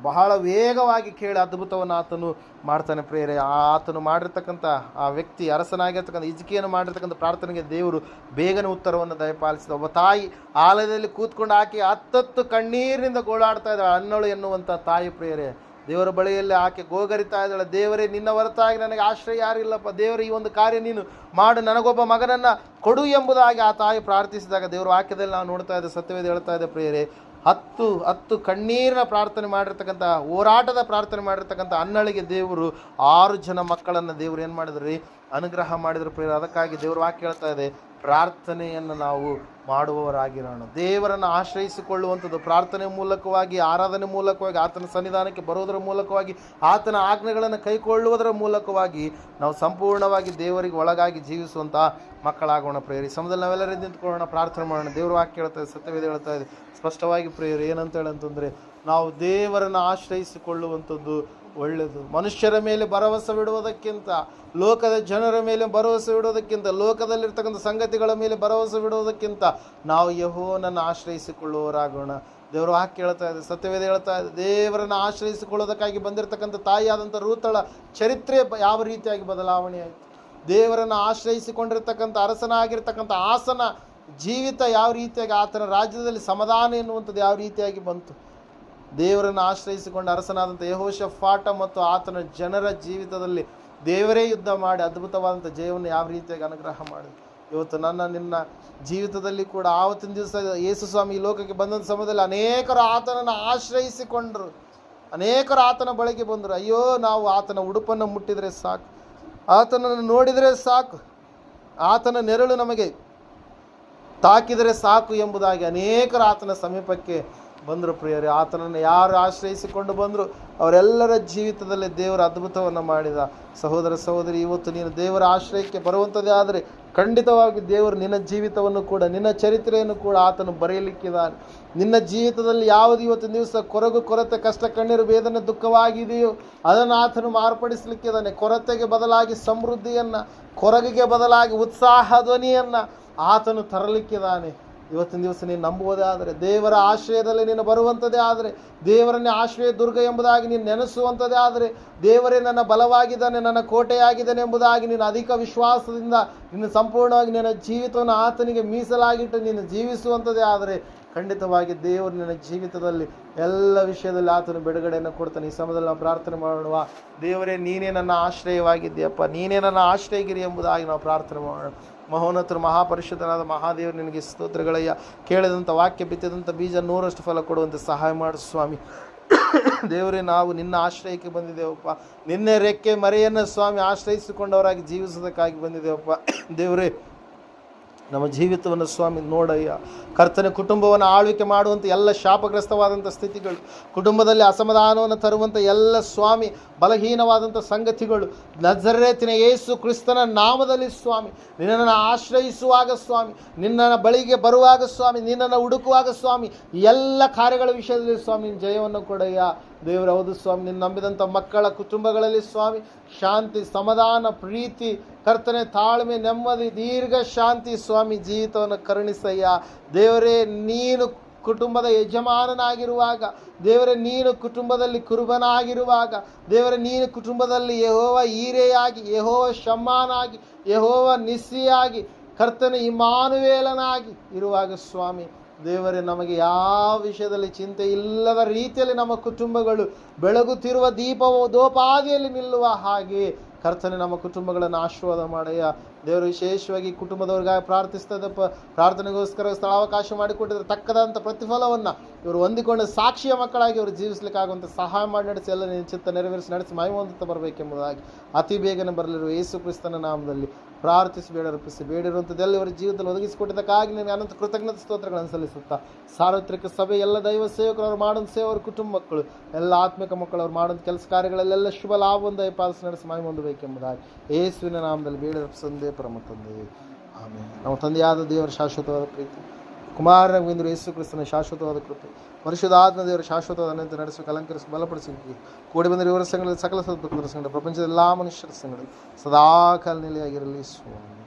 ಬಹಳ ವೇಗವಾಗಿ ಕೇಳಿ ಅದ್ಭುತವನ್ನು ಆತನು ಮಾಡ್ತಾನೆ ಪ್ರಿಯರೇ. ಆತನು ಮಾಡಿರ್ತಕ್ಕಂಥ ಆ ವ್ಯಕ್ತಿ ಅರಸನಾಗಿರ್ತಕ್ಕಂಥ ಹಿಜ್ಕೀಯನು ಮಾಡಿರ್ತಕ್ಕಂಥ ಪ್ರಾರ್ಥನೆಗೆ ದೇವರು ಬೇಗನೆ ಉತ್ತರವನ್ನು ದಯಪಾಲಿಸಿದ. ಒಬ್ಬ ತಾಯಿ ಆಲಯದಲ್ಲಿ ಕೂತ್ಕೊಂಡು ಆಕೆ ಹತ್ತತ್ತು ಕಣ್ಣೀರಿನಿಂದ ಗೋಳಾಡ್ತಾ ಇದ್ದಾಳೆ. ಅನ್ನಳು ಎನ್ನುವಂಥ ತಾಯಿ ಪ್ರಿಯರೇ, ದೇವರ ಬಳಿಯಲ್ಲಿ ಆಕೆ ಗೋಗರಿತಾ ಇದ್ದಾಳೆ. ದೇವರೇ, ನಿನ್ನ ಹೊರತಾಗಿ ನನಗೆ ಆಶ್ರಯ ಯಾರಿಲ್ಲಪ್ಪ. ದೇವರೇ, ಈ ಒಂದು ಕಾರ್ಯ ನೀನು ಮಾಡು, ನನಗೊಬ್ಬ ಮಗನನ್ನು ಕೊಡು ಎಂಬುದಾಗಿ ಆ ತಾಯಿ ಪ್ರಾರ್ಥಿಸಿದಾಗ ದೇವರು ವಾಕ್ಯದಲ್ಲಿ ನಾವು ನೋಡ್ತಾ ಇದ್ದೆ, ಸತ್ಯವೇದ ಹೇಳ್ತಾ ಇದೆ ಪ್ರಿಯರೇ, ಹತ್ತು ಕಣ್ಣೀರಿನ ಪ್ರಾರ್ಥನೆ ಮಾಡಿರ್ತಕ್ಕಂಥ, ಹೋರಾಟದ ಪ್ರಾರ್ಥನೆ ಮಾಡಿರ್ತಕ್ಕಂಥ ಅನ್ನಳಿಗೆ ದೇವರು 6 ಜನ ಮಕ್ಕಳನ್ನು ದೇವರು ಏನು ಮಾಡಿದ್ರು ರೀ, ಅನುಗ್ರಹ ಮಾಡಿದ್ರು ಪ್ರಿಯರೇ. ಅದಕ್ಕಾಗಿ ದೇವರು ವಾಕ್ಯ ಹೇಳ್ತಾ ಇದೆ, ಪ್ರಾರ್ಥನೆಯನ್ನು ನಾವು ಮಾಡುವವರಾಗಿರೋಣ. ದೇವರನ್ನು ಆಶ್ರಯಿಸಿಕೊಳ್ಳುವಂಥದ್ದು ಪ್ರಾರ್ಥನೆ ಮೂಲಕವಾಗಿ, ಆರಾಧನೆ ಮೂಲಕವಾಗಿ, ಆತನ ಸನ್ನಿಧಾನಕ್ಕೆ ಬರೋದರ ಮೂಲಕವಾಗಿ, ಆತನ ಆಜ್ಞೆಗಳನ್ನು ಕೈಕೊಳ್ಳುವುದರ ಮೂಲಕವಾಗಿ ನಾವು ಸಂಪೂರ್ಣವಾಗಿ ದೇವರಿಗೆ ಒಳಗಾಗಿ ಜೀವಿಸುವಂಥ ಮಕ್ಕಳಾಗೋಣ ಪ್ರಿಯರೇ. ಸಮಯದಲ್ಲಿ ನಾವೆಲ್ಲರೂ ನಿಂತ್ಕೊಳ್ಳೋಣ, ಪ್ರಾರ್ಥನೆ ಮಾಡೋಣ. ದೇವರು ವಾಕ್ಯ ಹೇಳ್ತಾ ಇದೆ, ಸತ್ಯವೇದ ಹೇಳ್ತಾ ಇದೆ ಸ್ಪಷ್ಟವಾಗಿ ಪ್ರಿಯರೇ. ಏನಂತ ಹೇಳಂತಂದರೆ, ನಾವು ದೇವರನ್ನು ಆಶ್ರಯಿಸಿಕೊಳ್ಳುವಂಥದ್ದು ಒಳ್ಳೆಯದು. ಮನುಷ್ಯರ ಮೇಲೆ ಭರವಸವಿಡುವುದಕ್ಕಿಂತ, ಲೋಕದ ಜನರ ಮೇಲೆ ಭರವಸವಿಡುವುದಕ್ಕಿಂತ, ಲೋಕದಲ್ಲಿರ್ತಕ್ಕಂಥ ಸಂಗತಿಗಳ ಮೇಲೆ ಭರವಸವಿಡುವುದಕ್ಕಿಂತ ನಾವು ಯೆಹೋವನನ್ನು ಆಶ್ರಯಿಸಿಕೊಳ್ಳುವವರಾಗೋಣ. ದೇವರು ವಾಕ್ಯ ಹೇಳ್ತಾ ಇದೆ, ಸತ್ಯವೇದ ಹೇಳ್ತಾ ಇದೆ, ದೇವರನ್ನು ಆಶ್ರಯಿಸಿಕೊಳ್ಳೋದಕ್ಕಾಗಿ ಬಂದಿರತಕ್ಕಂಥ ತಾಯಿಯಾದಂಥ ರೂತಳ ಚರಿತ್ರೆ ಯಾವ ರೀತಿಯಾಗಿ ಬದಲಾವಣೆ ಆಯಿತು. ದೇವರನ್ನು ಆಶ್ರಯಿಸಿಕೊಂಡಿರ್ತಕ್ಕಂಥ ಅರಸನಾಗಿರ್ತಕ್ಕಂಥ ಆಸನ ಜೀವಿತ ಯಾವ ರೀತಿಯಾಗಿ, ಆತನ ರಾಜ್ಯದಲ್ಲಿ ಸಮಾಧಾನ ಎನ್ನುವಂಥದ್ದು ಯಾವ ರೀತಿಯಾಗಿ ಬಂತು. ದೇವರನ್ನು ಆಶ್ರಯಿಸಿಕೊಂಡು ಅರಸನಾದಂಥ ಯೆಹೋಷಾಫಾಟ ಮತ್ತು ಆತನ ಜನರ ಜೀವಿತದಲ್ಲಿ ದೇವರೇ ಯುದ್ಧ ಮಾಡಿ ಅದ್ಭುತವಾದಂಥ ಜಯವನ್ನು ಯಾವ ರೀತಿಯಾಗಿ ಅನುಗ್ರಹ ಮಾಡಿದೆ. ಇವತ್ತು ನಿನ್ನ ಜೀವಿತದಲ್ಲಿ ಕೂಡ ಆವತ್ತಿನ ದಿವಸ ಯೇಸು ಸ್ವಾಮಿ ಈ ಲೋಕಕ್ಕೆ ಬಂದಂಥ ಸಮಯದಲ್ಲಿ ಅನೇಕರು ಆತನನ್ನು ಆಶ್ರಯಿಸಿಕೊಂಡರು, ಅನೇಕರು ಆತನ ಬಳಿಗೆ ಬಂದರು. ಅಯ್ಯೋ, ನಾವು ಆತನ ಉಡುಪನ್ನು ಮುಟ್ಟಿದರೆ ಸಾಕು, ಆತನನ್ನು ನೋಡಿದರೆ ಸಾಕು, ಆತನ ನೆರಳು ನಮಗೆ ತಾಕಿದರೆ ಸಾಕು ಎಂಬುದಾಗಿ ಅನೇಕರು ಆತನ ಸಮೀಪಕ್ಕೆ ಬಂದರು ಪ್ರಿಯರೇ. ಆತನನ್ನು ಯಾರು ಆಶ್ರಯಿಸಿಕೊಂಡು ಬಂದರು ಅವರೆಲ್ಲರ ಜೀವಿತದಲ್ಲಿ ದೇವರ ಅದ್ಭುತವನ್ನು ಮಾಡಿದ. ಸಹೋದರ ಸಹೋದರಿ, ಇವತ್ತು ನೀನು ದೇವರ ಆಶ್ರಯಕ್ಕೆ ಬರುವಂಥದ್ದೇ ಆದರೆ ಖಂಡಿತವಾಗಿ ದೇವರು ನಿನ್ನ ಜೀವಿತವನ್ನು ಕೂಡ, ನಿನ್ನ ಚರಿತ್ರೆಯನ್ನು ಕೂಡ ಆತನು ಬರೆಯಲಿಕ್ಕಿದ್ದಾನೆ. ನಿನ್ನ ಜೀವಿತದಲ್ಲಿ ಯಾವುದು ಇವತ್ತಿನ ದಿವಸ ಕೊರತೆ, ಕಷ್ಟ, ಕಣ್ಣೀರು, ವೇದನೆ, ದುಃಖವಾಗಿದೆಯೋ ಅದನ್ನು ಆತನು ಮಾರ್ಪಡಿಸಲಿಕ್ಕಿದ್ದಾನೆ. ಕೊರತೆಗೆ ಬದಲಾಗಿ ಸಮೃದ್ಧಿಯನ್ನು, ಕೊರಗಿಗೆ ಬದಲಾಗಿ ಉತ್ಸಾಹ ಧ್ವನಿಯನ್ನು ಆತನು ತರಲಿಕ್ಕಿದ್ದಾನೆ. ಇವತ್ತಿನ ದಿವಸ ನೀನು ನಂಬುವುದೇ ಆದರೆ, ದೇವರ ಆಶ್ರಯದಲ್ಲಿ ನೀನು ಬರುವಂಥದ್ದೇ ಆದರೆ, ದೇವರನ್ನೇ ಆಶ್ರಯ ದುರ್ಗ ಎಂಬುದಾಗಿ ನೀನು ನೆನೆಸುವಂಥದ್ದೇ ಆದರೆ, ದೇವರೇ ನನ್ನ ಬಲವಾಗಿದ್ದಾನೆ, ನನ್ನ ಕೋಟೆಯಾಗಿದ್ದಾನೆ ಎಂಬುದಾಗಿ ನೀನು ಅಧಿಕ ವಿಶ್ವಾಸದಿಂದ ನೀನು ಸಂಪೂರ್ಣವಾಗಿ ನಿನ್ನ ಜೀವಿತವನ್ನು ಆತನಿಗೆ ಮೀಸಲಾಗಿಟ್ಟು ನೀನು ಜೀವಿಸುವಂಥದ್ದೇ ಆದರೆ ಖಂಡಿತವಾಗಿ ದೇವರು ನಿನ್ನ ಜೀವಿತದಲ್ಲಿ ಎಲ್ಲ ವಿಷಯದಲ್ಲಿ ಆತನು ಬಿಡುಗಡೆಯನ್ನು ಕೊಡ್ತಾನೆ. ಈ ಸಮಯದಲ್ಲಿ ನಾವು ಪ್ರಾರ್ಥನೆ ಮಾಡುವ, ದೇವರೇ ನೀನೇ ನನ್ನ ಆಶ್ರಯವಾಗಿದ್ದೀಯಪ್ಪ, ನೀನೇ ನನ್ನ ಆಶ್ರಯಗಿರಿ ಎಂಬುದಾಗಿ ನಾವು ಪ್ರಾರ್ಥನೆ ಮಾಡೋಣ. ಮಹೋನ್ನತರು ಮಹಾಪರಿಶುದ್ಧನಾದ ಮಹಾದೇವರು ನಿನಗೆ ಸ್ತೋತ್ರಗಳಯ್ಯ. ಕೇಳಿದಂಥ ವಾಕ್ಯ, ಬಿತ್ತಿದಂಥ ಬೀಜ 100ರಷ್ಟು ಫಲ ಕೊಡುವಂತೆ ಸಹಾಯ ಮಾಡು ಸ್ವಾಮಿ. ದೇವರೇ, ನಾವು ನಿನ್ನ ಆಶ್ರಯಕ್ಕೆ ಬಂದಿದ್ದೇವಪ್ಪ, ನಿನ್ನೆ ರೆಕ್ಕೆ ಮರೆಯನ್ನು ಸ್ವಾಮಿ ಆಶ್ರಯಿಸಿಕೊಂಡವರಾಗಿ ಜೀವಿಸೋದಕ್ಕಾಗಿ ಬಂದಿದ್ದೇವಪ್ಪ. ದೇವರೇ, ನಮ್ಮ ಜೀವಿತವನ್ನು ಸ್ವಾಮಿ ನೋಡಯ್ಯ. ಕರ್ತನ ಕುಟುಂಬವನ್ನು ಆಳ್ವಿಕೆ ಮಾಡುವಂಥ ಎಲ್ಲ ಶಾಪಗ್ರಸ್ತವಾದಂಥ ಸ್ಥಿತಿಗಳು, ಕುಟುಂಬದಲ್ಲಿ ಅಸಮಾಧಾನವನ್ನು ತರುವಂಥ ಎಲ್ಲ ಸ್ವಾಮಿ ಬಲಹೀನವಾದಂಥ ಸಂಗತಿಗಳು, ನಜರೇತಿನ ಯೇಸು ಕ್ರಿಸ್ತನ ನಾಮದಲ್ಲಿ ಸ್ವಾಮಿ ನಿನ್ನನ್ನು ಆಶ್ರಯಿಸುವಾಗ ಸ್ವಾಮಿ, ನಿನ್ನ ಬಳಿಗೆ ಬರುವಾಗ ಸ್ವಾಮಿ, ನಿನ್ನನ್ನು ಹುಡುಕುವಾಗ ಸ್ವಾಮಿ, ಎಲ್ಲ ಕಾರ್ಯಗಳ ವಿಷಯದಲ್ಲಿ ಸ್ವಾಮಿ ನಿನ್ನ ಜಯವನ್ನು ಕೊಡಯ್ಯ. ದೇವರು, ಹೌದು ಸ್ವಾಮಿ, ನಿನ್ನ ನಂಬಿದಂಥ ಮಕ್ಕಳ ಕುಟುಂಬಗಳಲ್ಲಿ ಸ್ವಾಮಿ ಶಾಂತಿ, ಸಮಾಧಾನ, ಪ್ರೀತಿ, ಕರ್ತನೆ, ತಾಳ್ಮೆ, ನೆಮ್ಮದಿ, ದೀರ್ಘ ಶಾಂತಿ ಸ್ವಾಮಿ ಜೀವಿತವನ್ನು ಕರುಣಿಸಯ್ಯ. ದೇವರೇ, ನೀನು ಕುಟುಂಬದ ಯಜಮಾನನಾಗಿರುವಾಗ, ದೇವರೇ ನೀನು ಕುಟುಂಬದಲ್ಲಿ ಕುರುಬನಾಗಿರುವಾಗ, ದೇವರೇ ನೀನು ಕುಟುಂಬದಲ್ಲಿ ಯೆಹೋವ ಈರೆಯಾಗಿ, ಯೆಹೋವ ಶಮ್ಮಾನಾಗಿ, ಯೆಹೋವ ನಿಸ್ಸಿಯಾಗಿ, ಕರ್ತನೆ ಇಮ್ಮಾನುವೇಲನಾಗಿ ಇರುವಾಗ ಸ್ವಾಮಿ ದೇವರೇ, ನಮಗೆ ಯಾವ ವಿಷಯದಲ್ಲಿ ಚಿಂತೆ ಇಲ್ಲದ ರೀತಿಯಲ್ಲಿ ನಮ್ಮ ಕುಟುಂಬಗಳು ಬೆಳಗುತ್ತಿರುವ ದೀಪವು ದೋಪಾದಿಯಲ್ಲಿ ನಿಲ್ಲುವ ಹಾಗೆ ಕರ್ತನೆ ನಮ್ಮ ಕುಟುಂಬಗಳನ್ನು ಆಶೀರ್ವಾದ ಮಾಡಯ್ಯ. ದೇವರು, ವಿಶೇಷವಾಗಿ ಕುಟುಂಬದವ್ರಿಗಾಗಿ ಪ್ರಾರ್ಥಿಸ್ತದಪ್ಪ. ಪ್ರಾರ್ಥನೆಗೋಸ್ಕರ ಸ್ಥಳಾವಕಾಶ ಮಾಡಿಕೊಟ್ಟಿದ್ರೆ ತಕ್ಕದಂಥ ಪ್ರತಿಫಲವನ್ನು ಇವರು ಹೊಂದಿಕೊಂಡು ಸಾಕ್ಷಿಯ ಮಕ್ಕಳಾಗಿ ಇವರು ಜೀವಿಸಲಿಕ್ಕಾಗುವಂಥ ಸಹಾಯ ಮಾಡಿ ನಡೆಸಿ, ಎಲ್ಲ ನಿನ್ನ ಚಿತ್ತ ನೆರವೇರಿಸಿ ನಡೆಸಿ ಮಹಿಮೆ ಬರಬೇಕೆಂಬುದಾಗಿ ಅತಿ ಬೇಗನೆ ಬರಲಿರುವ ಯೇಸು ಕ್ರಿಸ್ತನ ನಾಮದಲ್ಲಿ ಪ್ರಾರ್ಥಿಸಿ ಬೇಡರ್ಪಿಸಿ ಬೇಡಿರುವಂಥದ್ದೆಲ್ಲ ಇವರ ಜೀವಿತದಲ್ಲಿ ಒದಗಿಸಿಕೊಟ್ಟಿದ್ದಕ್ಕಾಗಿ ನಿನಗೆ ಅನಂತ ಕೃತಜ್ಞತೆ ಸ್ತೋತ್ರಗಳನ್ನು ಸಲ್ಲಿಸುತ್ತಾ, ಸಾರ್ವತ್ರಿಕ ಸಭೆ, ಎಲ್ಲ ದೈವ ಸೇವಕರು, ಅವರು ಮಾಡುವ ಸೇವಕರು, ಕುಟುಂಬ ಮಕ್ಕಳು, ಎಲ್ಲ ಆತ್ಮಿಕ ಮಕ್ಕಳು, ಅವ್ರು ಮಾಡುವಂಥ ಕೆಲಸ ಕಾರ್ಯಗಳಲ್ಲೆಲ್ಲ ಶುಭ ಲಾಭವನ್ನು ದಯಪಾಲಿಸಿ ನಡೆಸಿ ಮಹಿಮೆ ಹೊಂದಬೇಕೆಂಬುದಾಗಿ ಯೇಸುವಿನ ನಾಮದಲ್ಲಿ ಬೇಡರ್ಪಿಸಂದೇ ಪರಮ ತಂದೆ, ಆಮೇಲೆ. ನಮ್ಮ ತಂದೆಯಾದ ದೇವರ ಶಾಶ್ವತವಾದ ಪ್ರೀತಿ, ಕುಮಾರನಿಂದ ಯೇಸು ಕ್ರಿಸ್ತನ ಶಾಶ್ವತವಾದ ಕೃಪೆ, ಪರಿಶುದ್ಧಾತ್ಮ ದೇವರ ಶಾಶ್ವತವಾದ ಅನಂತ ನಡೆಸಿ ಅಲಂಕರಿಸಿ ಬಲಪಡಿಸಿ ಕೂಡಿ ಬಂದರೆ ಇವರ ಸಂಘದಲ್ಲಿ ಸಕಲ ಸದ್ಭಕ್ತರ ಸಂಗಡ ಪ್ರಪಂಚದ ಎಲ್ಲ ಮನುಷ್ಯರ ಸಂಗಡ ಸದಾಕಾಲ ನೆಲೆಯಾಗಿರಲಿ ಸ್ವಾಮಿ.